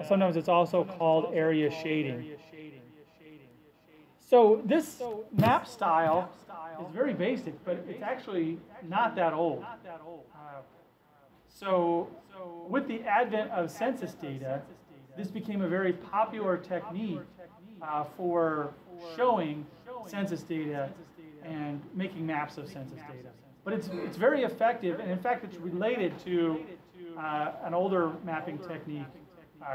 sometimes it's also called area shading. So this map style is very basic, but it's actually not that old. So with the advent of census data, this became a very popular technique for showing census data and making maps of census data. But it's very effective, and in fact it's related to an older mapping technique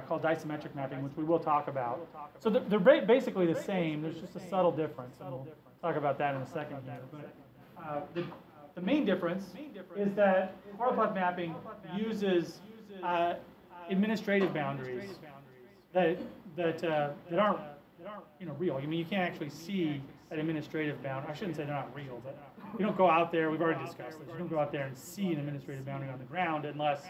called disometric mapping, which we will talk about. So they're basically the same, there's just a subtle difference, and we'll talk about that in a second here. But the main difference is that choropleth mapping uses administrative boundaries that aren't real. I mean, you can't actually see an administrative boundary. I shouldn't say they're not real, but you don't go out there. We've already discussed this. You don't go out there and see an administrative boundary on the ground unless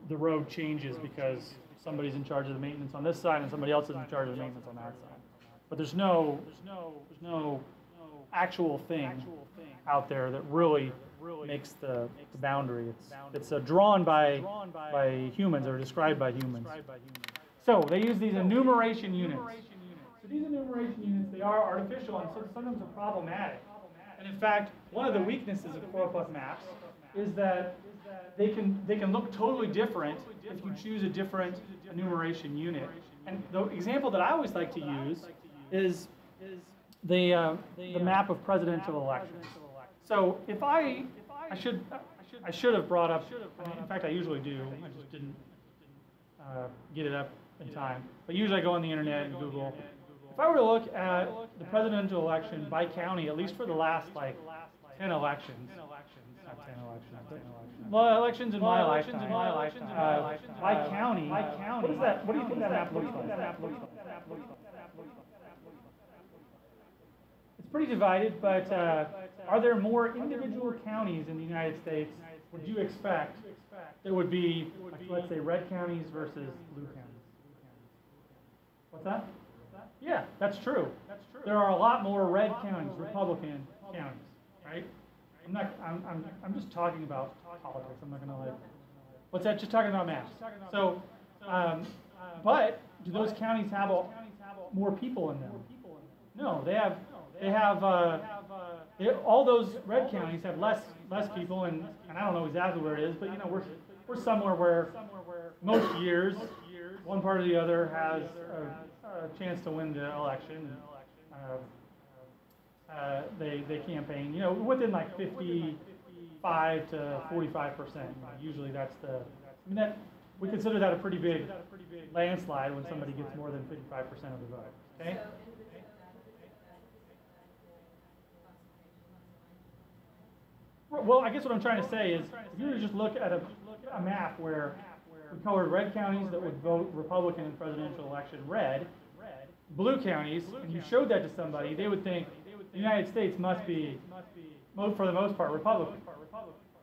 the road changes because somebody's in charge of the maintenance on this side and somebody else is in charge of the maintenance on that side. But there's no actual thing out there that really makes the boundary. It's drawn by humans or described by humans. So they use these enumeration units. So these enumeration units, they are artificial and sometimes are problematic. And in fact, one of the weaknesses of choropleth maps is that they can look totally different if you choose a different enumeration unit. And the example that I always like to use is the map of presidential elections. So if I should have brought up, in fact I usually do, I just didn't get it up in time. But usually I go on the internet and Google. If I were to look at the presidential election by county, at least for the last 10 elections, not 10 elections, well, elections in my lifetime, by county, what is that? What do you think that map looks like? It's pretty divided, but are there more individual counties in the United States would you expect that would be, let's say, red counties versus blue counties? What's that? Yeah, that's true. There are a lot more red counties, Republican counties, right? I'm just talking about politics. I'm not going to what's that? Just talking about maps. So, but do those counties have more people in them? No, they have all those red counties have less people, and I don't know exactly where it is, but we're somewhere where most years one part or the other has a chance to win the election. they campaign, you know, within like 55 to 45%. Usually that's the, I mean, that, we consider that a pretty big landslide when somebody gets more than 55% of the vote, okay? Well, I guess what I'm trying to say is, if you were to just look at a map where we colored red counties that would vote Republican in presidential election red, blue counties, and you showed that to somebody, they would think the United States must be, for the most part, Republican.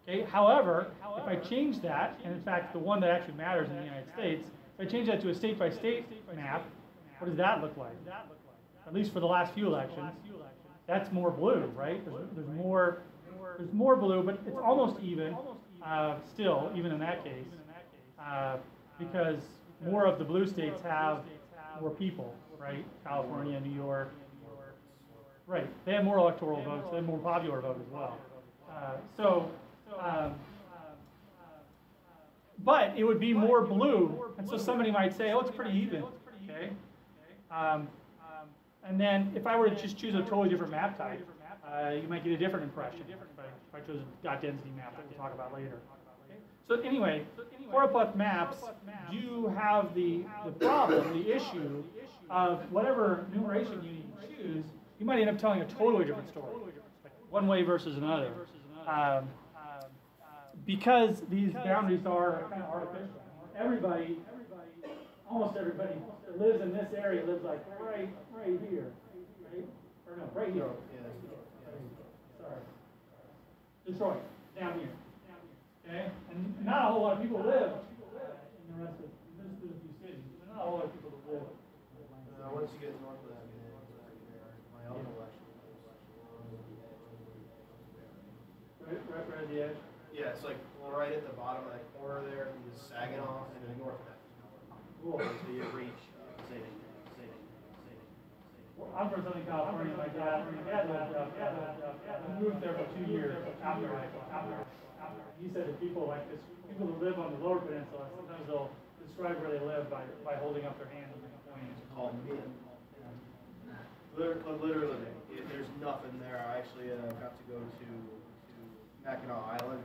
Okay. However, if I change that, and in fact the one that actually matters in the United States, if I change that to a state-by-state map, what does that look like? At least for the last few elections, that's more blue, right? There's more blue, but it's almost even, still, even in that case, because more of the blue states have more people, right? California, New York, right? They have more electoral votes, they have more popular vote as well. But it would be more blue, and so somebody might say, oh, it's pretty even, okay? And then if I were to just choose a totally different map type, you might get a different impression if I chose a dot density map that we'll talk about later. Okay? So anyway, choropleth maps do have the problem, the issue of whatever numeration you choose, you might end up telling a totally different story, like one way versus another. Because these boundaries are kind of artificial. Everybody, almost everybody that lives in this area lives like right here, right? Or no, right here. Sorry. Detroit, down here. Okay? And not a whole lot of people live in the rest of, there's a few cities, but not a whole lot of people that live. Once you get north of that, my uncle actually Right at the edge. Yeah, it's like right at the bottom of that corner there, is Saginaw, and then north of that. Cool. So you reach Zayden. Well, I'm from Southern California. My dad lived we moved there for 2 years after. He said that people like this, people who live on the lower peninsula, sometimes they'll describe where they live by holding up their hand and pointing. Called me. Literally, there's nothing there. I actually got to go to Mackinac Island,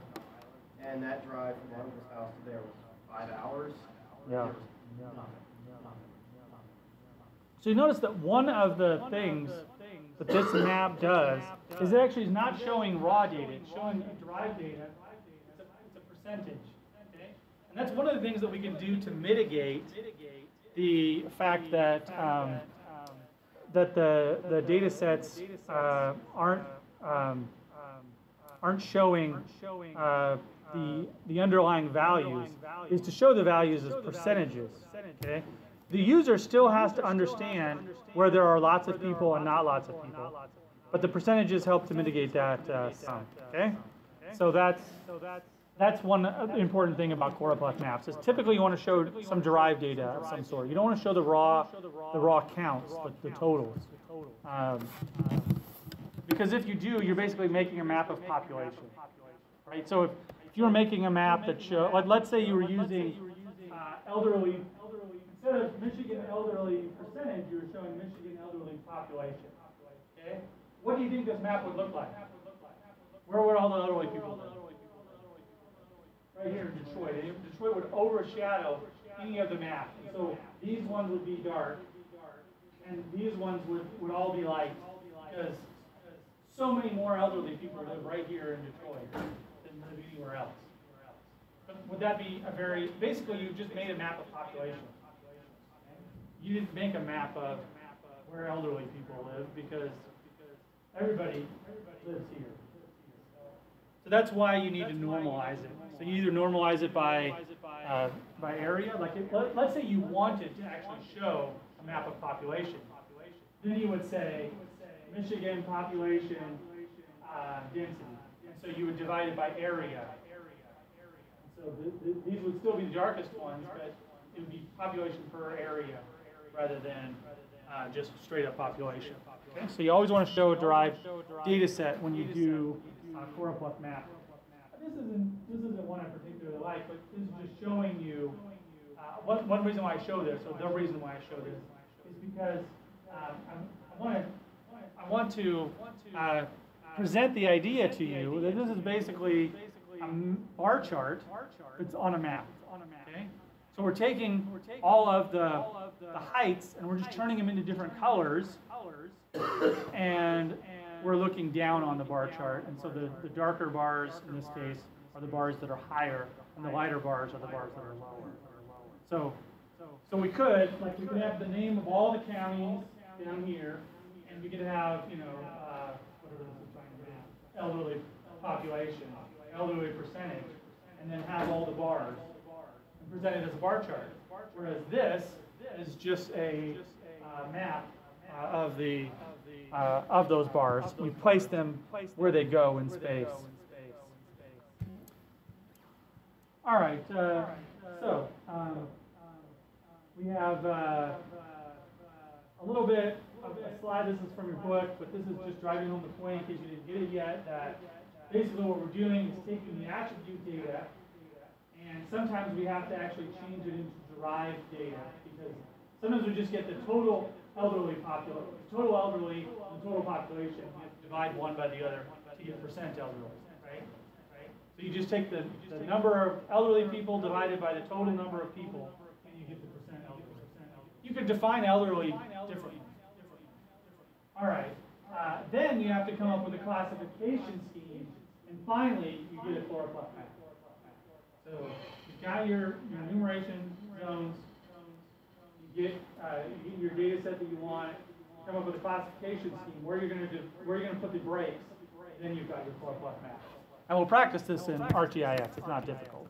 and that drive from my uncle's house to there was 5 hours. Yeah. There was nothing. So you notice that one of the things that this map does is it actually is not showing raw data, it's showing derived data. It's a percentage. Okay? And that's one of the things that we can do to mitigate the fact that that the data sets aren't showing the underlying values, is to show the values as percentages. Okay? The user still has to understand where there are lots of people and not lots of people, but the percentages help to mitigate that sum. Okay? So that's one important thing about choropleth maps. Is typically you want to show some derived data of some sort. You don't want to show the raw counts, the totals. Because if you do, you're basically making a map of population, right? So if you were making a map that show, like let's say you were using elderly, instead of Michigan elderly percentage, you were showing Michigan elderly population. Okay? What do you think this map would look like? Where would all the elderly people live? Right here in Detroit. And Detroit would overshadow any of the map. And so these ones would be dark, and these ones would all be light, because so many more elderly people live right here in Detroit than live anywhere else. But would that be a very, basically you just made a map of population. You didn't make a map of where elderly people live, because everybody lives here. So that's why you need to normalize it. So you either normalize it by area, like let's say you wanted to actually show a map of population. Then you would say Michigan population density, and so you would divide it by area. And so these would still be the darkest ones, but it would be population per area rather than just straight up population. Okay? So you always want to show a derived data set when you do choropleth map. This isn't one I particularly like, but this is just showing you one reason why I show this, or the reason why I show this, is because I want want to present the idea to you that this is basically a bar chart that's on a map. Okay? So we're taking all of the heights and we're just turning them into different colors, and we're looking down on the bar chart. And so the darker bars in this case are the bars that are higher, and the lighter bars are the bars that are lower. So we could have the name of all the counties down here, and we could have, whatever this is trying to do, elderly population, elderly percentage, and then have all the bars and present it as a bar chart. Whereas this is just a map of those bars. We place them where they go in space. All right. We have a little bit of a slide. This is from your book, but this is just driving home the point in case you didn't get it yet, that basically what we're doing is taking the attribute data, and sometimes we have to actually change it into derived data, because sometimes we just get the total elderly population, and the total population. You have to divide one by the other to get percent elderly, right? So you just take the number of elderly people divided by the total number of people, and you get the percent elderly. You could define elderly differently. All right. Then you have to come up with a classification scheme, and finally you get a chloropleth map. So you've got your enumeration zones. You get your data set that you want. Come up with a classification scheme where you're going to put the breaks. Then you've got your chloropleth map. And we'll practice this in ArcGIS. It's not difficult.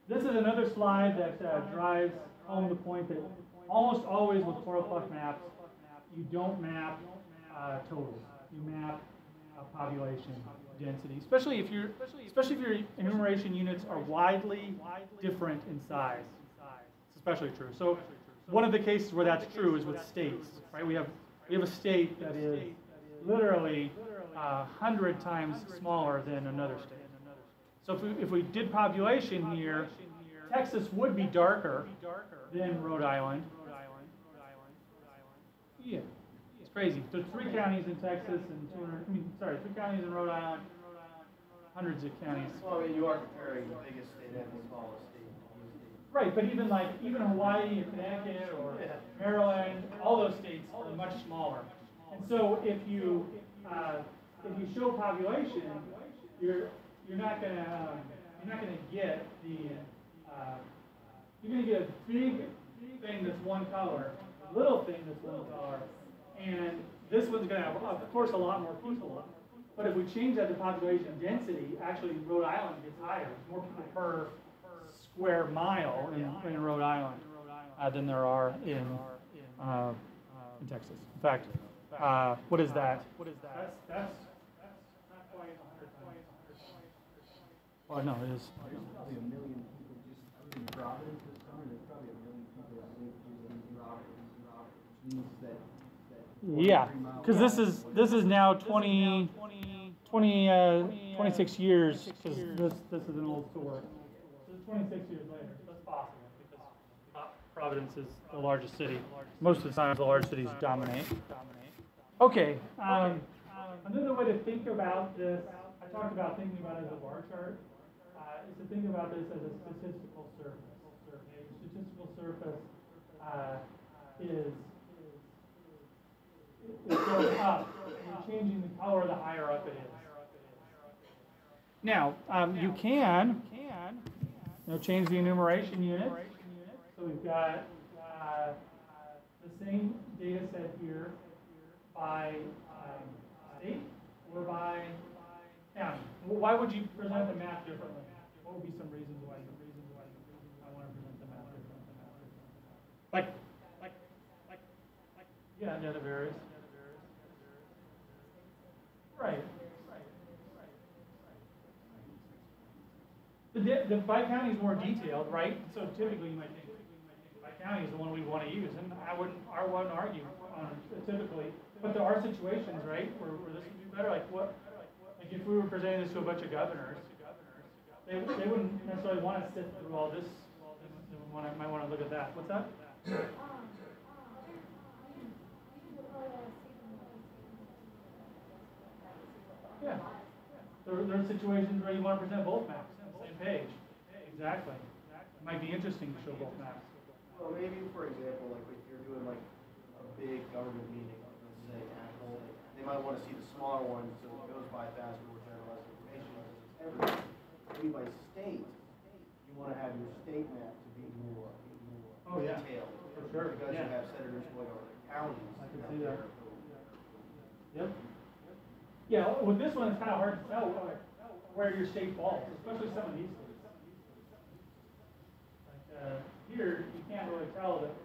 This is another slide that drives home the point that almost always with chloropleth maps, you don't map totals. You map population density, especially if your enumeration units are widely different in size. It's especially true. So one of the cases where that's true is with states, right? We have a state that is literally 100 times smaller than another state. So if we did population here, Texas would be darker than Rhode Island. Yeah, it's crazy. There's 3 counties in Texas and 3 counties in Rhode Island, hundreds of counties. Well, I mean, you are comparing the biggest state and the smallest state. Right, but even Hawaii or Connecticut or Maryland, all those states are much smaller. And so if you show population, you're not gonna get you're gonna get a big thing that's one color, a little thing that's one color, and this one's gonna have, of course, a lot more people. But if we change that to population density, actually Rhode Island gets higher. There's more people per square mile in Rhode Island than there are in Texas. In fact, what is that? That's not quite 100 times. Oh no, it is. There's probably 1 million people just in Providence this summer. There's probably 1 million people that live in Providence, which means that yeah, because this is now 26 years, because this is an old store. This is 26 years later. That's possible because Providence is the largest city. Most of the time, the large cities dominate. Okay. Another way to think about this, I talked about thinking about it as a bar chart, is to think about this as a statistical surface. Okay? The statistical surface it goes up, and you're changing the color the higher up it is. Now, you can change the enumeration units. So we've got the same data set here by state or by county. Why would you present the map differently? What would be some reasons why I want to present the map differently? Yeah, that varies. Right. The by county is more detailed, right? So typically you might think by county is the one we want to use, and I wouldn't argue on it typically. But there are situations, right, where this would be better. Like if we were presenting this to a bunch of governors, they wouldn't necessarily want to sit through all this. They might want to look at that. What's that? there's situations where you want to present both maps on the same page. Exactly. It might be interesting to show both maps. Well, maybe for example, like if you're doing like a big government meeting, like let's say national, they might want to see the smaller one so it goes by faster, more generalized information. Everything. Maybe by state, you want to have your state map to be more Oh, yeah. detailed. For sure. Because Yeah. you have senators going over the counties. I can see that. Yep. Yeah, with this one, it's kind of hard to tell where your state falls, especially some of these states. Like here, you can't really tell that. You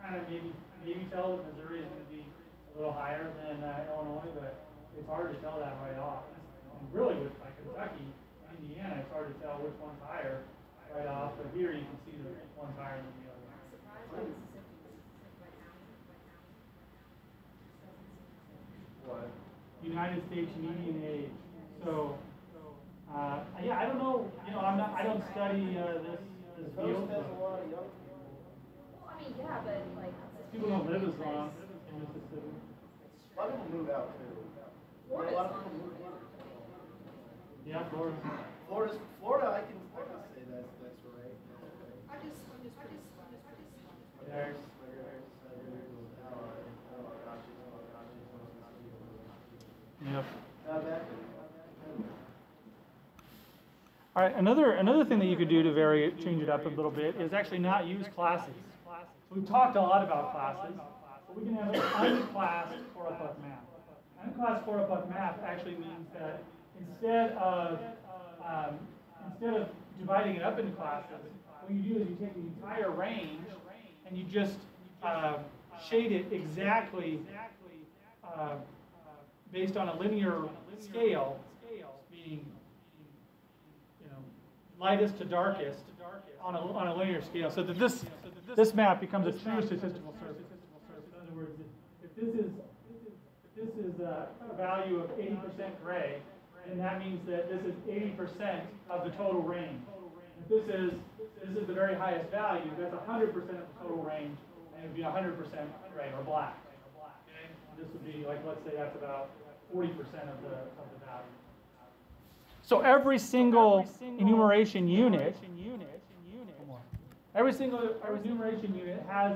kind of maybe tell that Missouri is going to be a little higher than Illinois, but it's hard to tell that right off. And really, with like Kentucky, Indiana, it's hard to tell which one's higher right off. But here, you can see that one's higher than the other. What? United States median age. So, yeah, I don't know. You know, I don't study this The field. coast has a lot of young people. Well, I mean, yeah, but like. People don't live as long in Mississippi. A lot of people move out too. A Florida's lot of long. people move out. Yeah, Florida. Florida, I can say that's right. There's, yep. All right, another thing that you could do to change it up a little bit is actually not use classes. So we've talked a lot about classes, but we can have an unclassed choropleth map. Unclassed choropleth map actually means that instead of dividing it up into classes, what you do is you take the entire range and you just shade it exactly based on a linear scale, meaning lightest to darkest on a linear scale, so that this map becomes a true statistical surface. In other words, if this is a value of 80% gray, then that means that this is 80% of the total range. If this is the very highest value, that's 100% of the total range, and it would be 100% gray or black. Okay? This would be like, let's say that's about 40% of the value. So every single enumeration unit has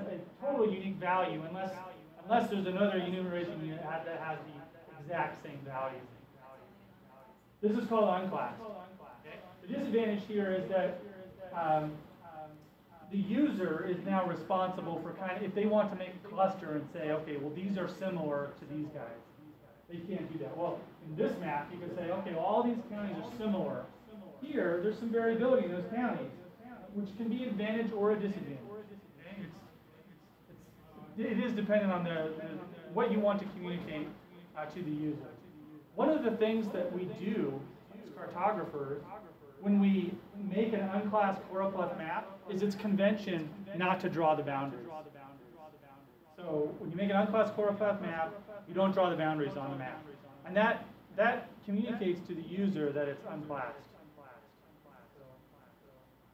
a total unique value unless there's another enumeration unit that has the exact same value. This is called unclassed. Okay? The disadvantage here is that the user is now responsible for if they want to make a cluster and say, okay, well, these are similar to these guys. They can't do that. Well, in this map, you can say, okay, well, all these counties are similar. Here, there's some variability in those counties, which can be an advantage or a disadvantage. Okay? It is dependent on what you want to communicate to the user. One of the things that we do as cartographers when we make an unclassed choropleth map is it's convention not to draw the boundaries. So when you make an unclassed choropleth map, you don't draw the boundaries on the map. And that communicates to the user that it's unclassed.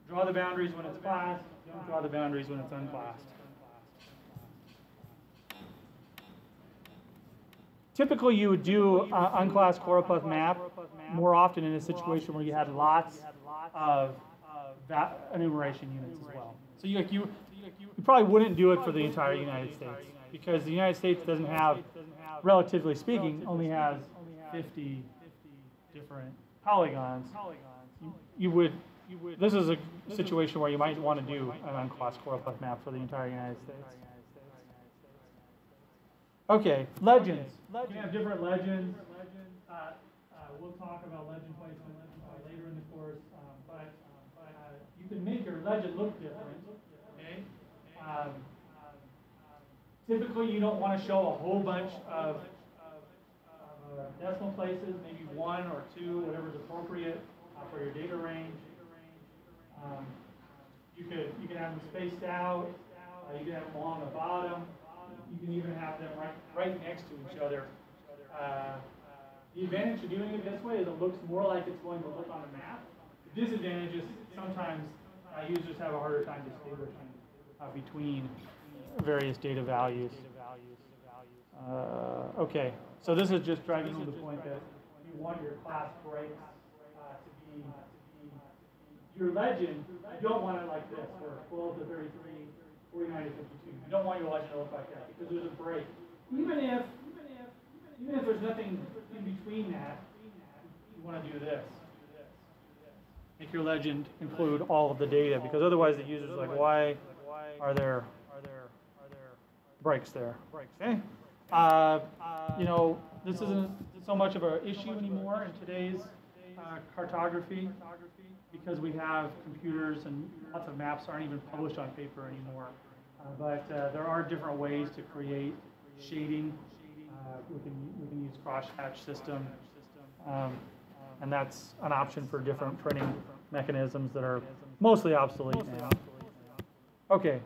Draw the boundaries when it's classed, don't draw the boundaries when it's unclassed. Typically, you would do an unclassed choropleth map more often in a situation where you had lots of enumeration units as well. So you probably wouldn't do it for the entire United States because the United States doesn't have, relatively speaking, only has 50 different polygons. This is a situation where you might want to do an unclassed choropleth map for the entire United States. Okay, legends. You can have different legends. We'll talk about legend placement later in the course, but you can make your legend look different. Okay. Typically, you don't want to show a whole bunch of decimal places, maybe one or two, whatever is appropriate for your data range. You could have them spaced out. You can have them along the bottom. You can even have them right next to each other. The advantage of doing it this way is it looks more like it's going to look on a map. The disadvantage is sometimes users have a harder time distinguishing between various data values. Okay, so this is just driving home the point that you you want your class breaks to be your legend. You don't want it like this, where 12 to 33, 49 to 52. You don't want your legend to look like that because there's a break. Even if there's nothing in between that, you want to do this. Make your legend include all of the data, because otherwise the user's like, why are there breaks there? Okay. You know, this isn't so much of an issue anymore in today's cartography, because we have computers and lots of maps aren't even published on paper anymore. But there are different ways to create shading. We can use crosshatch system, and that's an option for different printing mechanisms that are mostly obsolete now. Okay.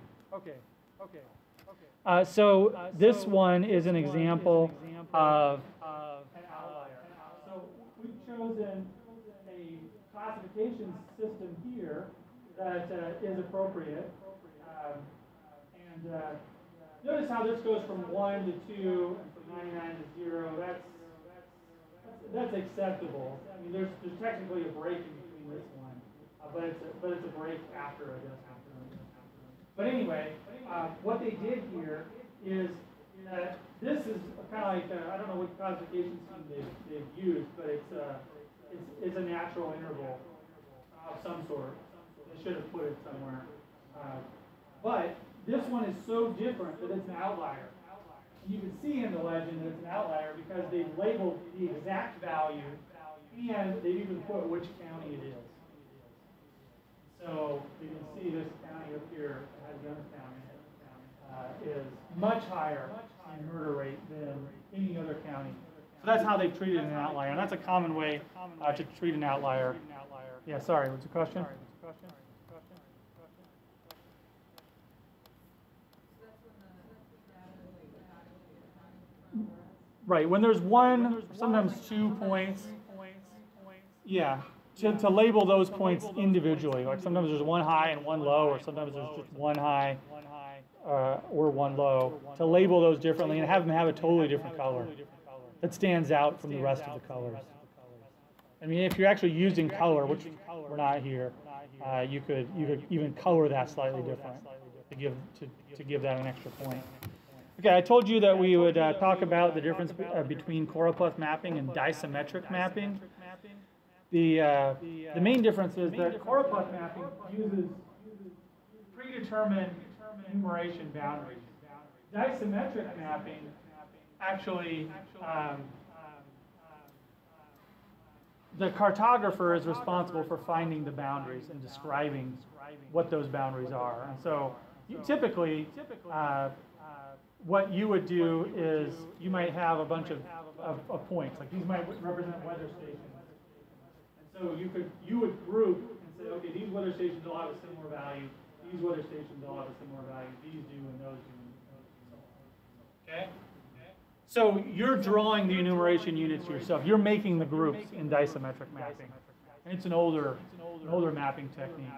So this one is an example of an outlier. So we've chosen a classification system here that is appropriate. Notice how this goes from 1 to 2 and from 99 to 0. That's acceptable. I mean, there's technically a break in between this one, but it's a break after a decimal. But anyway, what they did here is that this is kind of like I don't know what classification scheme they've used, but it's a natural interval of some sort. They should have put it somewhere, but this one is so different that it's an outlier. You can see in the legend that it's an outlier because they've labeled the exact value and they've even put which county it is. So you can see this county up here, Youngstown is much higher in murder rate than any other county. So that's how they've treated an outlier, and that's a common way to treat an outlier. Yeah, sorry, what's the question? Right, when there's one, sometimes 2 points, yeah, to label those points individually. Like sometimes there's one high and one low, or sometimes there's just one high or one low. To label those differently and have them have a totally different color that stands out from the rest of the colors. I mean, if you're actually using color, which we're not here, you could even color that slightly different to give that an extra point. Okay, I told you that we would talk about the difference between choropleth mapping and disymmetric mapping. The main difference is that choropleth mapping uses predetermined enumeration boundaries. Disymmetric mapping actually, the cartographer is responsible for finding the boundaries and describing what those boundaries are. And so typically, what you would do is you might have a bunch of points, like these might represent weather stations. And so you would group and say, okay, these weather stations all have a similar value, these weather stations all have a similar value, these do and those do. Okay? So you're drawing the enumeration units yourself. You're making the groups in disymmetric mapping. And it's an older mapping technique.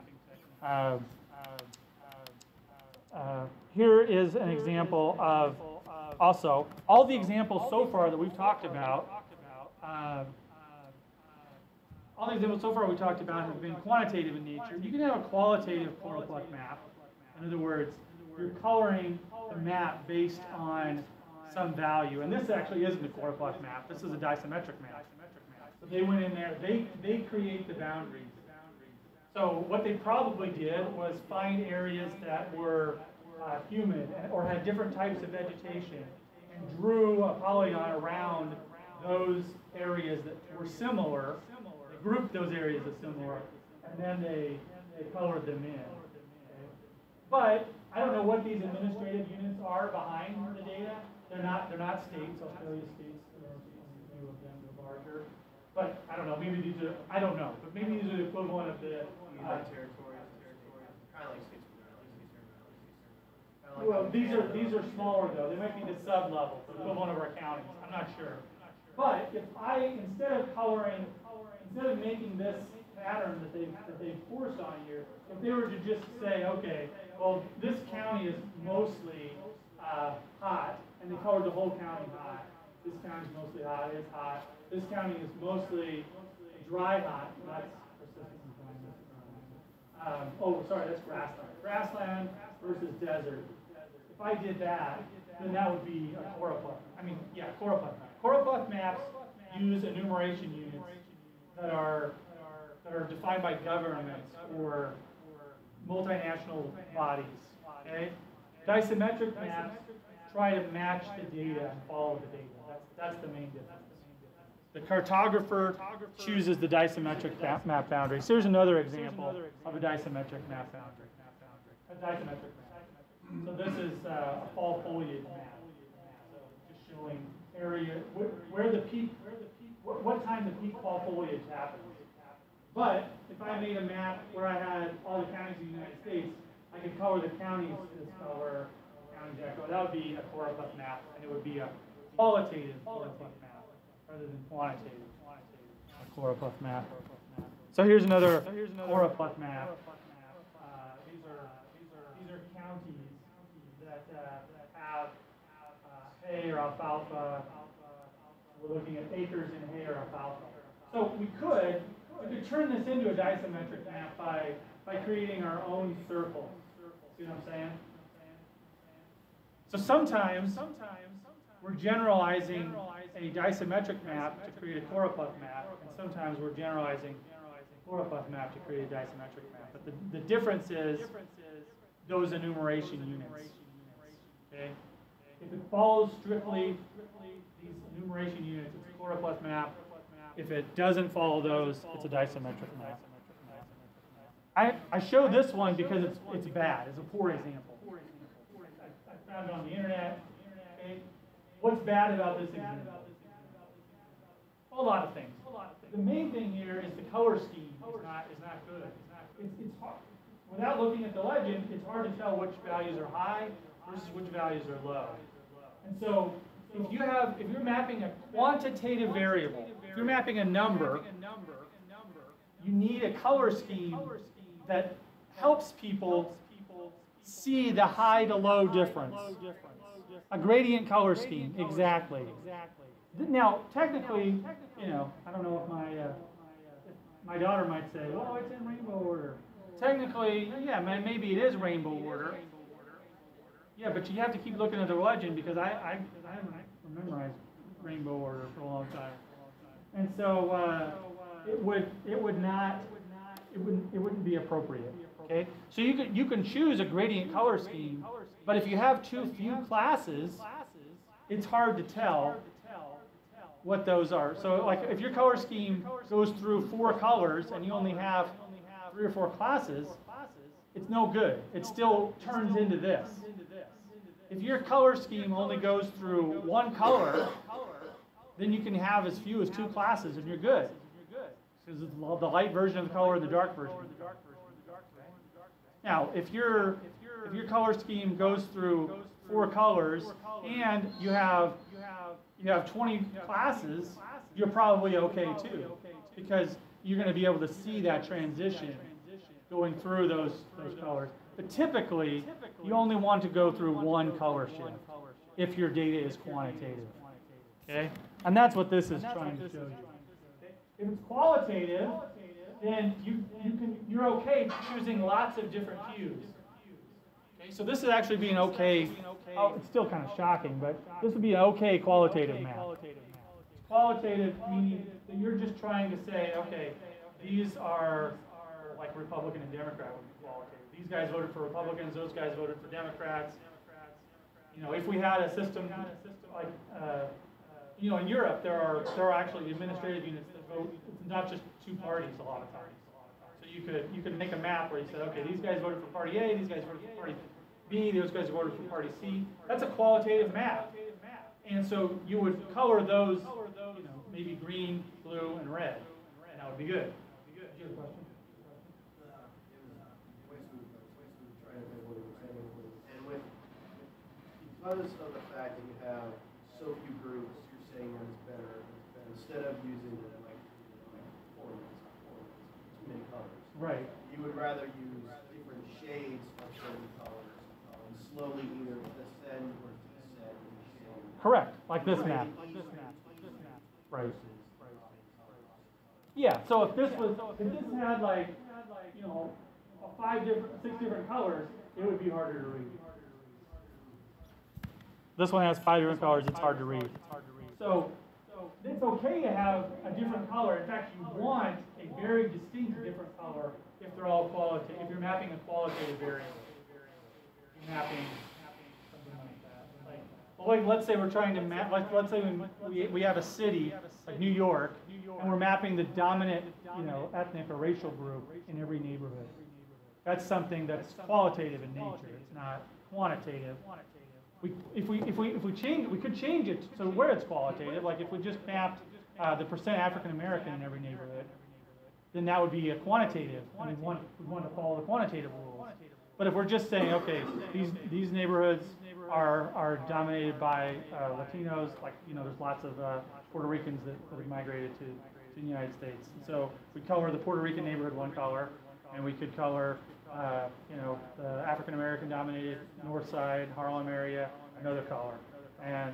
Here is an example of also all the examples so far that we've talked about. All the examples so far we talked about have been quantitative in nature. You can have a qualitative choropleth map. In other words, you're coloring the map based on some value. And this actually isn't a choropleth map. This is a disymmetric map. So they went in there. They create the boundaries. So what they probably did was find areas that were humid or had different types of vegetation and drew a polygon around those areas that were similar. They grouped those areas as similar, and then they colored them in. Okay? But I don't know what these administrative units are behind the data. They're not states. I'll show you states. There are a few of them that are larger. But I don't know. Maybe these are. I don't know. But maybe these are the equivalent of the territory. Kind of like states. Well, these are smaller though. They might be the sub-level, the equivalent of our counties. I'm not sure. But if instead of making this pattern that they've forced on here, if they were to just say, okay, well, this county is mostly hot, and they colored the whole county hot, This county is mostly hot, it's hot. This county is mostly dry hot, that's persistent employment. Sorry, that's grassland. Grassland versus desert. If I did that, then that would be a choropleth. Choropleth. Choropleth maps use enumeration units that are defined by governments or multinational bodies. Okay? Disometric maps try to match the data and follow the data. That's the main difference. The cartographer chooses the disometric map boundary. So here's another example of a disometric map boundary. A disometric map. So this is a fall foliage map. So just showing area where the peak, what time the peak fall foliage happens. But if I made a map where I had all the counties in the United States, I could color the counties this color, county deco. That would be a choropleth map, and it would be a qualitative choropleth map rather than quantitative. A choropleth map. So here's another choropleth map. These are counties that have hay or alfalfa. We're looking at acres in hay or alfalfa. So we could turn this into a disometric map by creating our own circles. See what I'm saying? So sometimes we're generalizing a disometric map to create a choropleth map, and sometimes we're generalizing a choropleth map to create a disometric map. But the difference is those enumeration units. Okay? If it follows strictly these enumeration units, it's a choropleth map. If it doesn't follow those, it's a disometric map. I show this one because it's bad. It's a poor example. I found it on the internet. Okay? What's bad about this example? A lot of things. The main thing here is the color scheme is not good. It's hard. Without looking at the legend, it's hard to tell which values are high versus which values are low. And so if you're mapping a quantitative variable, if you're mapping a number, you need a color scheme that helps people see the high to low difference. A gradient color scheme, exactly. Now, technically, I don't know if my daughter might say, well, it's in rainbow order. Technically, yeah, maybe it is rainbow order. Yeah, but you have to keep looking at the legend because I haven't memorized rainbow order for a long time. And so it wouldn't be appropriate. Okay, so you can choose a gradient color scheme, but if you have too few classes, it's hard to tell what those are. So like if your color scheme goes through 4 colors and you only have 3 or 4 classes, it's no good. It still turns into this. If your color scheme only goes through 1 color, then you can have as few as 2 classes and you're good. Because it's the light version of the color or the dark version. Now, if your color scheme goes through 4 colors and you have 20 classes, you're probably okay too, because you're going to be able to see that transition going through those colors. But typically, you only want to go through 1 color shift if your data is quantitative. Okay, and that's what this is trying to show you. If it's qualitative, then you're okay choosing lots of different hues. Okay, so this is actually being okay. Oh, it's still kind of shocking, but this would be an okay qualitative map. Qualitative meaning that you're just trying to say, okay, these are like Republican and Democrat would be qualitative. These guys voted for Republicans, those guys voted for Democrats. If we had a system like, in Europe, there are actually administrative units that vote. It's not just 2 parties a lot of times. So you could make a map where you said, okay, these guys voted for Party A, these guys voted for Party B, those guys voted for Party C. That's a qualitative map. And so you would color those, maybe green, blue, and red, and that would be good. Do you have a question? Because of the fact that you have so few groups, you're saying that it's better instead of using like ornaments, too many colors. Right. You would rather use different shades of certain colors and slowly either ascend or descend in shade. Correct, like this map. Right. Yeah, so if this had like, you know, six different colors, it would be harder to read. This one has 5 different colors, it's hard to read. So it's okay to have a different color. In fact, you want a very distinct different color if they're all qualitative, if you're mapping a qualitative variable. You're mapping something like that. Like let's say we're trying to map, let's say we have a city, like New York, and we're mapping the dominant, you know, ethnic or racial group in every neighborhood. That's something that's qualitative in nature, it's not quantitative. If we change, we could change it so where it's qualitative. Like if we just mapped the percent African American in every neighborhood, then that would be a quantitative. And we want to follow the quantitative rules. But if we're just saying, okay, these neighborhoods are dominated by Latinos, like, you know, there's lots of Puerto Ricans that have migrated to the United States. And so we color the Puerto Rican neighborhood one color, and we could color you know, the African American dominated North Side, Harlem area, another color. And,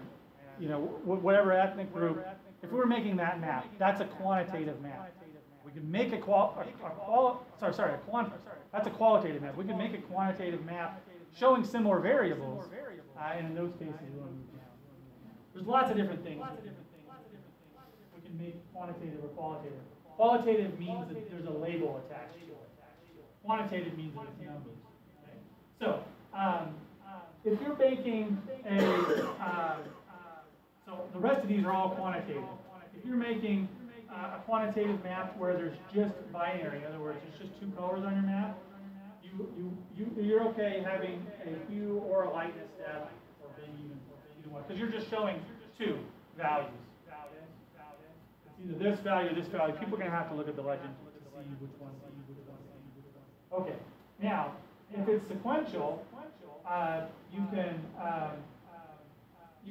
you know, whatever ethnic group, if we were making that map, that's a quantitative map. We could make that's a qualitative map. We could make a quantitative map showing similar variables, and in those cases, we want to move down. There's lots of different things. We can make quantitative or qualitative. Qualitative means that there's a label attached to it. Quantitative means that it's numbers. Okay? So, if you're making so the rest of these are all quantitative. If you're making a quantitative map where there's just binary, in other words, there's just 2 colors on your map, you're okay having a hue or a lightness step, or maybe even either one, because you're just showing 2 values. It's either this value or this value. People are going to have to look at the legend to see which one. Okay, now, if it's sequential, you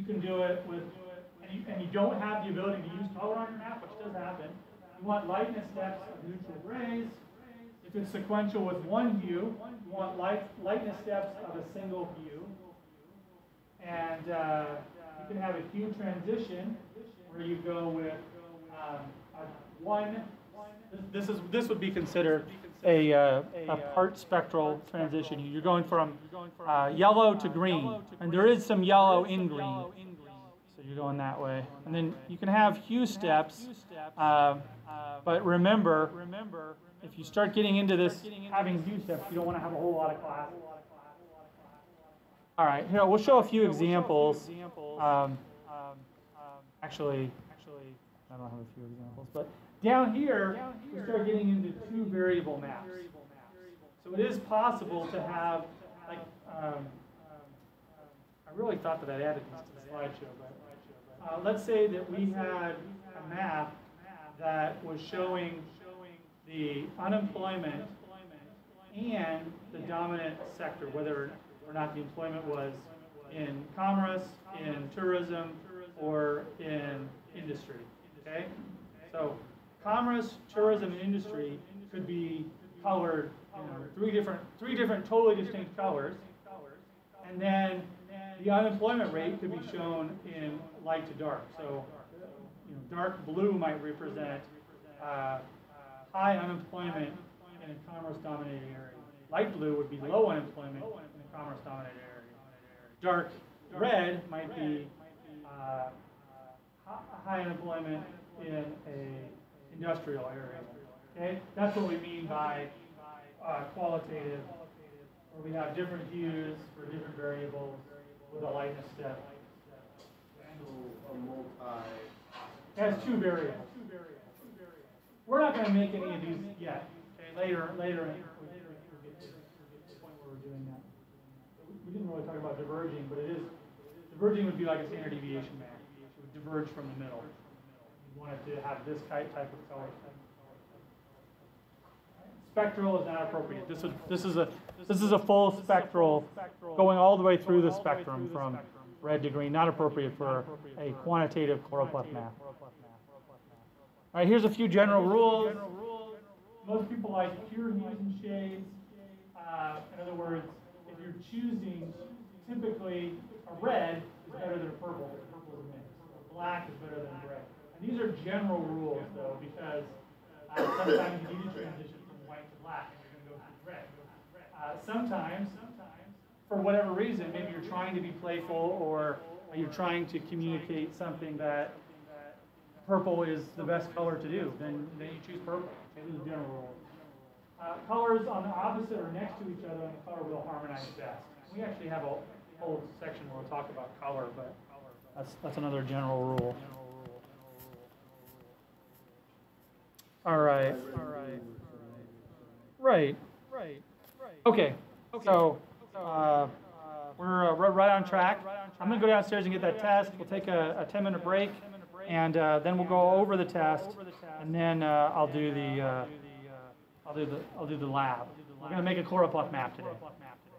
can do it with, and you don't have the ability to use color on your map, which does happen. You want lightness steps of neutral grays. If it's sequential with 1 hue, you want lightness steps of a single hue. And you can have a hue transition where you go with this would be considered a part spectral transition. You're going from yellow to green, and there is some yellow in green, so you're going that way. And then you can have hue steps, but remember, if you start getting into this having hue steps, you don't want to have a whole lot of classes. All right, here we'll show a few examples. Actually, I don't have a few examples, but down here, we start getting into 2 variable maps. So it is possible to have, like, I really thought that I'd added these to the slideshow, but let's say that we had a map that was showing the unemployment and the dominant sector, whether or not the employment was in commerce, in tourism, or in industry, okay? So commerce, tourism, and industry could be colored, you know, three different totally distinct colors. And then the unemployment rate could be shown in light to dark. So, you know, dark blue might represent high unemployment in a commerce-dominated area. Light blue would be low unemployment in a commerce-dominated area. Dark red might be high unemployment in a industrial area. Okay, that's what we mean by qualitative, where we have different hues for different variables with a lightness step. So a multi. It has 2 variables. We're not going to make any of these yet. Okay, later we'll get to the point where we're doing that. We didn't really talk about diverging, but diverging would be like a standard deviation map. It would diverge from the middle. You want it to have this type of color. Spectral is not appropriate. This is a full spectral going all the way through the spectrum from red to green. Not appropriate for a quantitative choropleth map. All right, here's a few general rules. Most people like pure hues and shades. In other words, if you're choosing, typically a red is better than a purple. Purple black is better than gray. And these are general rules, though, because sometimes you need to transition from white to black, and you're going to go through gray. Sometimes, for whatever reason, maybe you're trying to be playful, or you're trying to communicate something that purple is the best color to do, then you choose purple. This is the general rule. Colors on the opposite or next to each other on the color wheel harmonize best. We actually have a whole section where we'll talk about color, but that's another general rule. All right. Right. Okay. So we're right on track. I'm going to go downstairs and get that test. We'll take a 10-minute break, and then we'll go over the test, and then I'll do the lab. We're going to make a choropleth map today,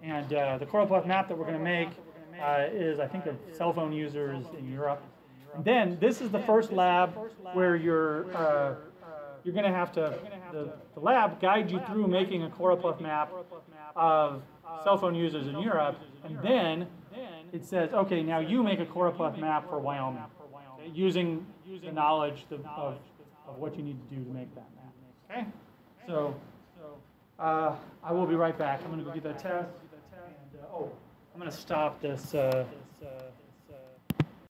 and the choropleth map that we're going to make is, I think, of cell phone users in Europe. And then this is the first lab where you're going to have to the lab guide you through making a choropleth map of cell phone users in Europe, and then it says, okay, now you make a choropleth map for Wyoming, okay, using the knowledge of what you need to do to make that map. Okay, so I will be right back. I'm going to go get that test, and I'm going to stop this.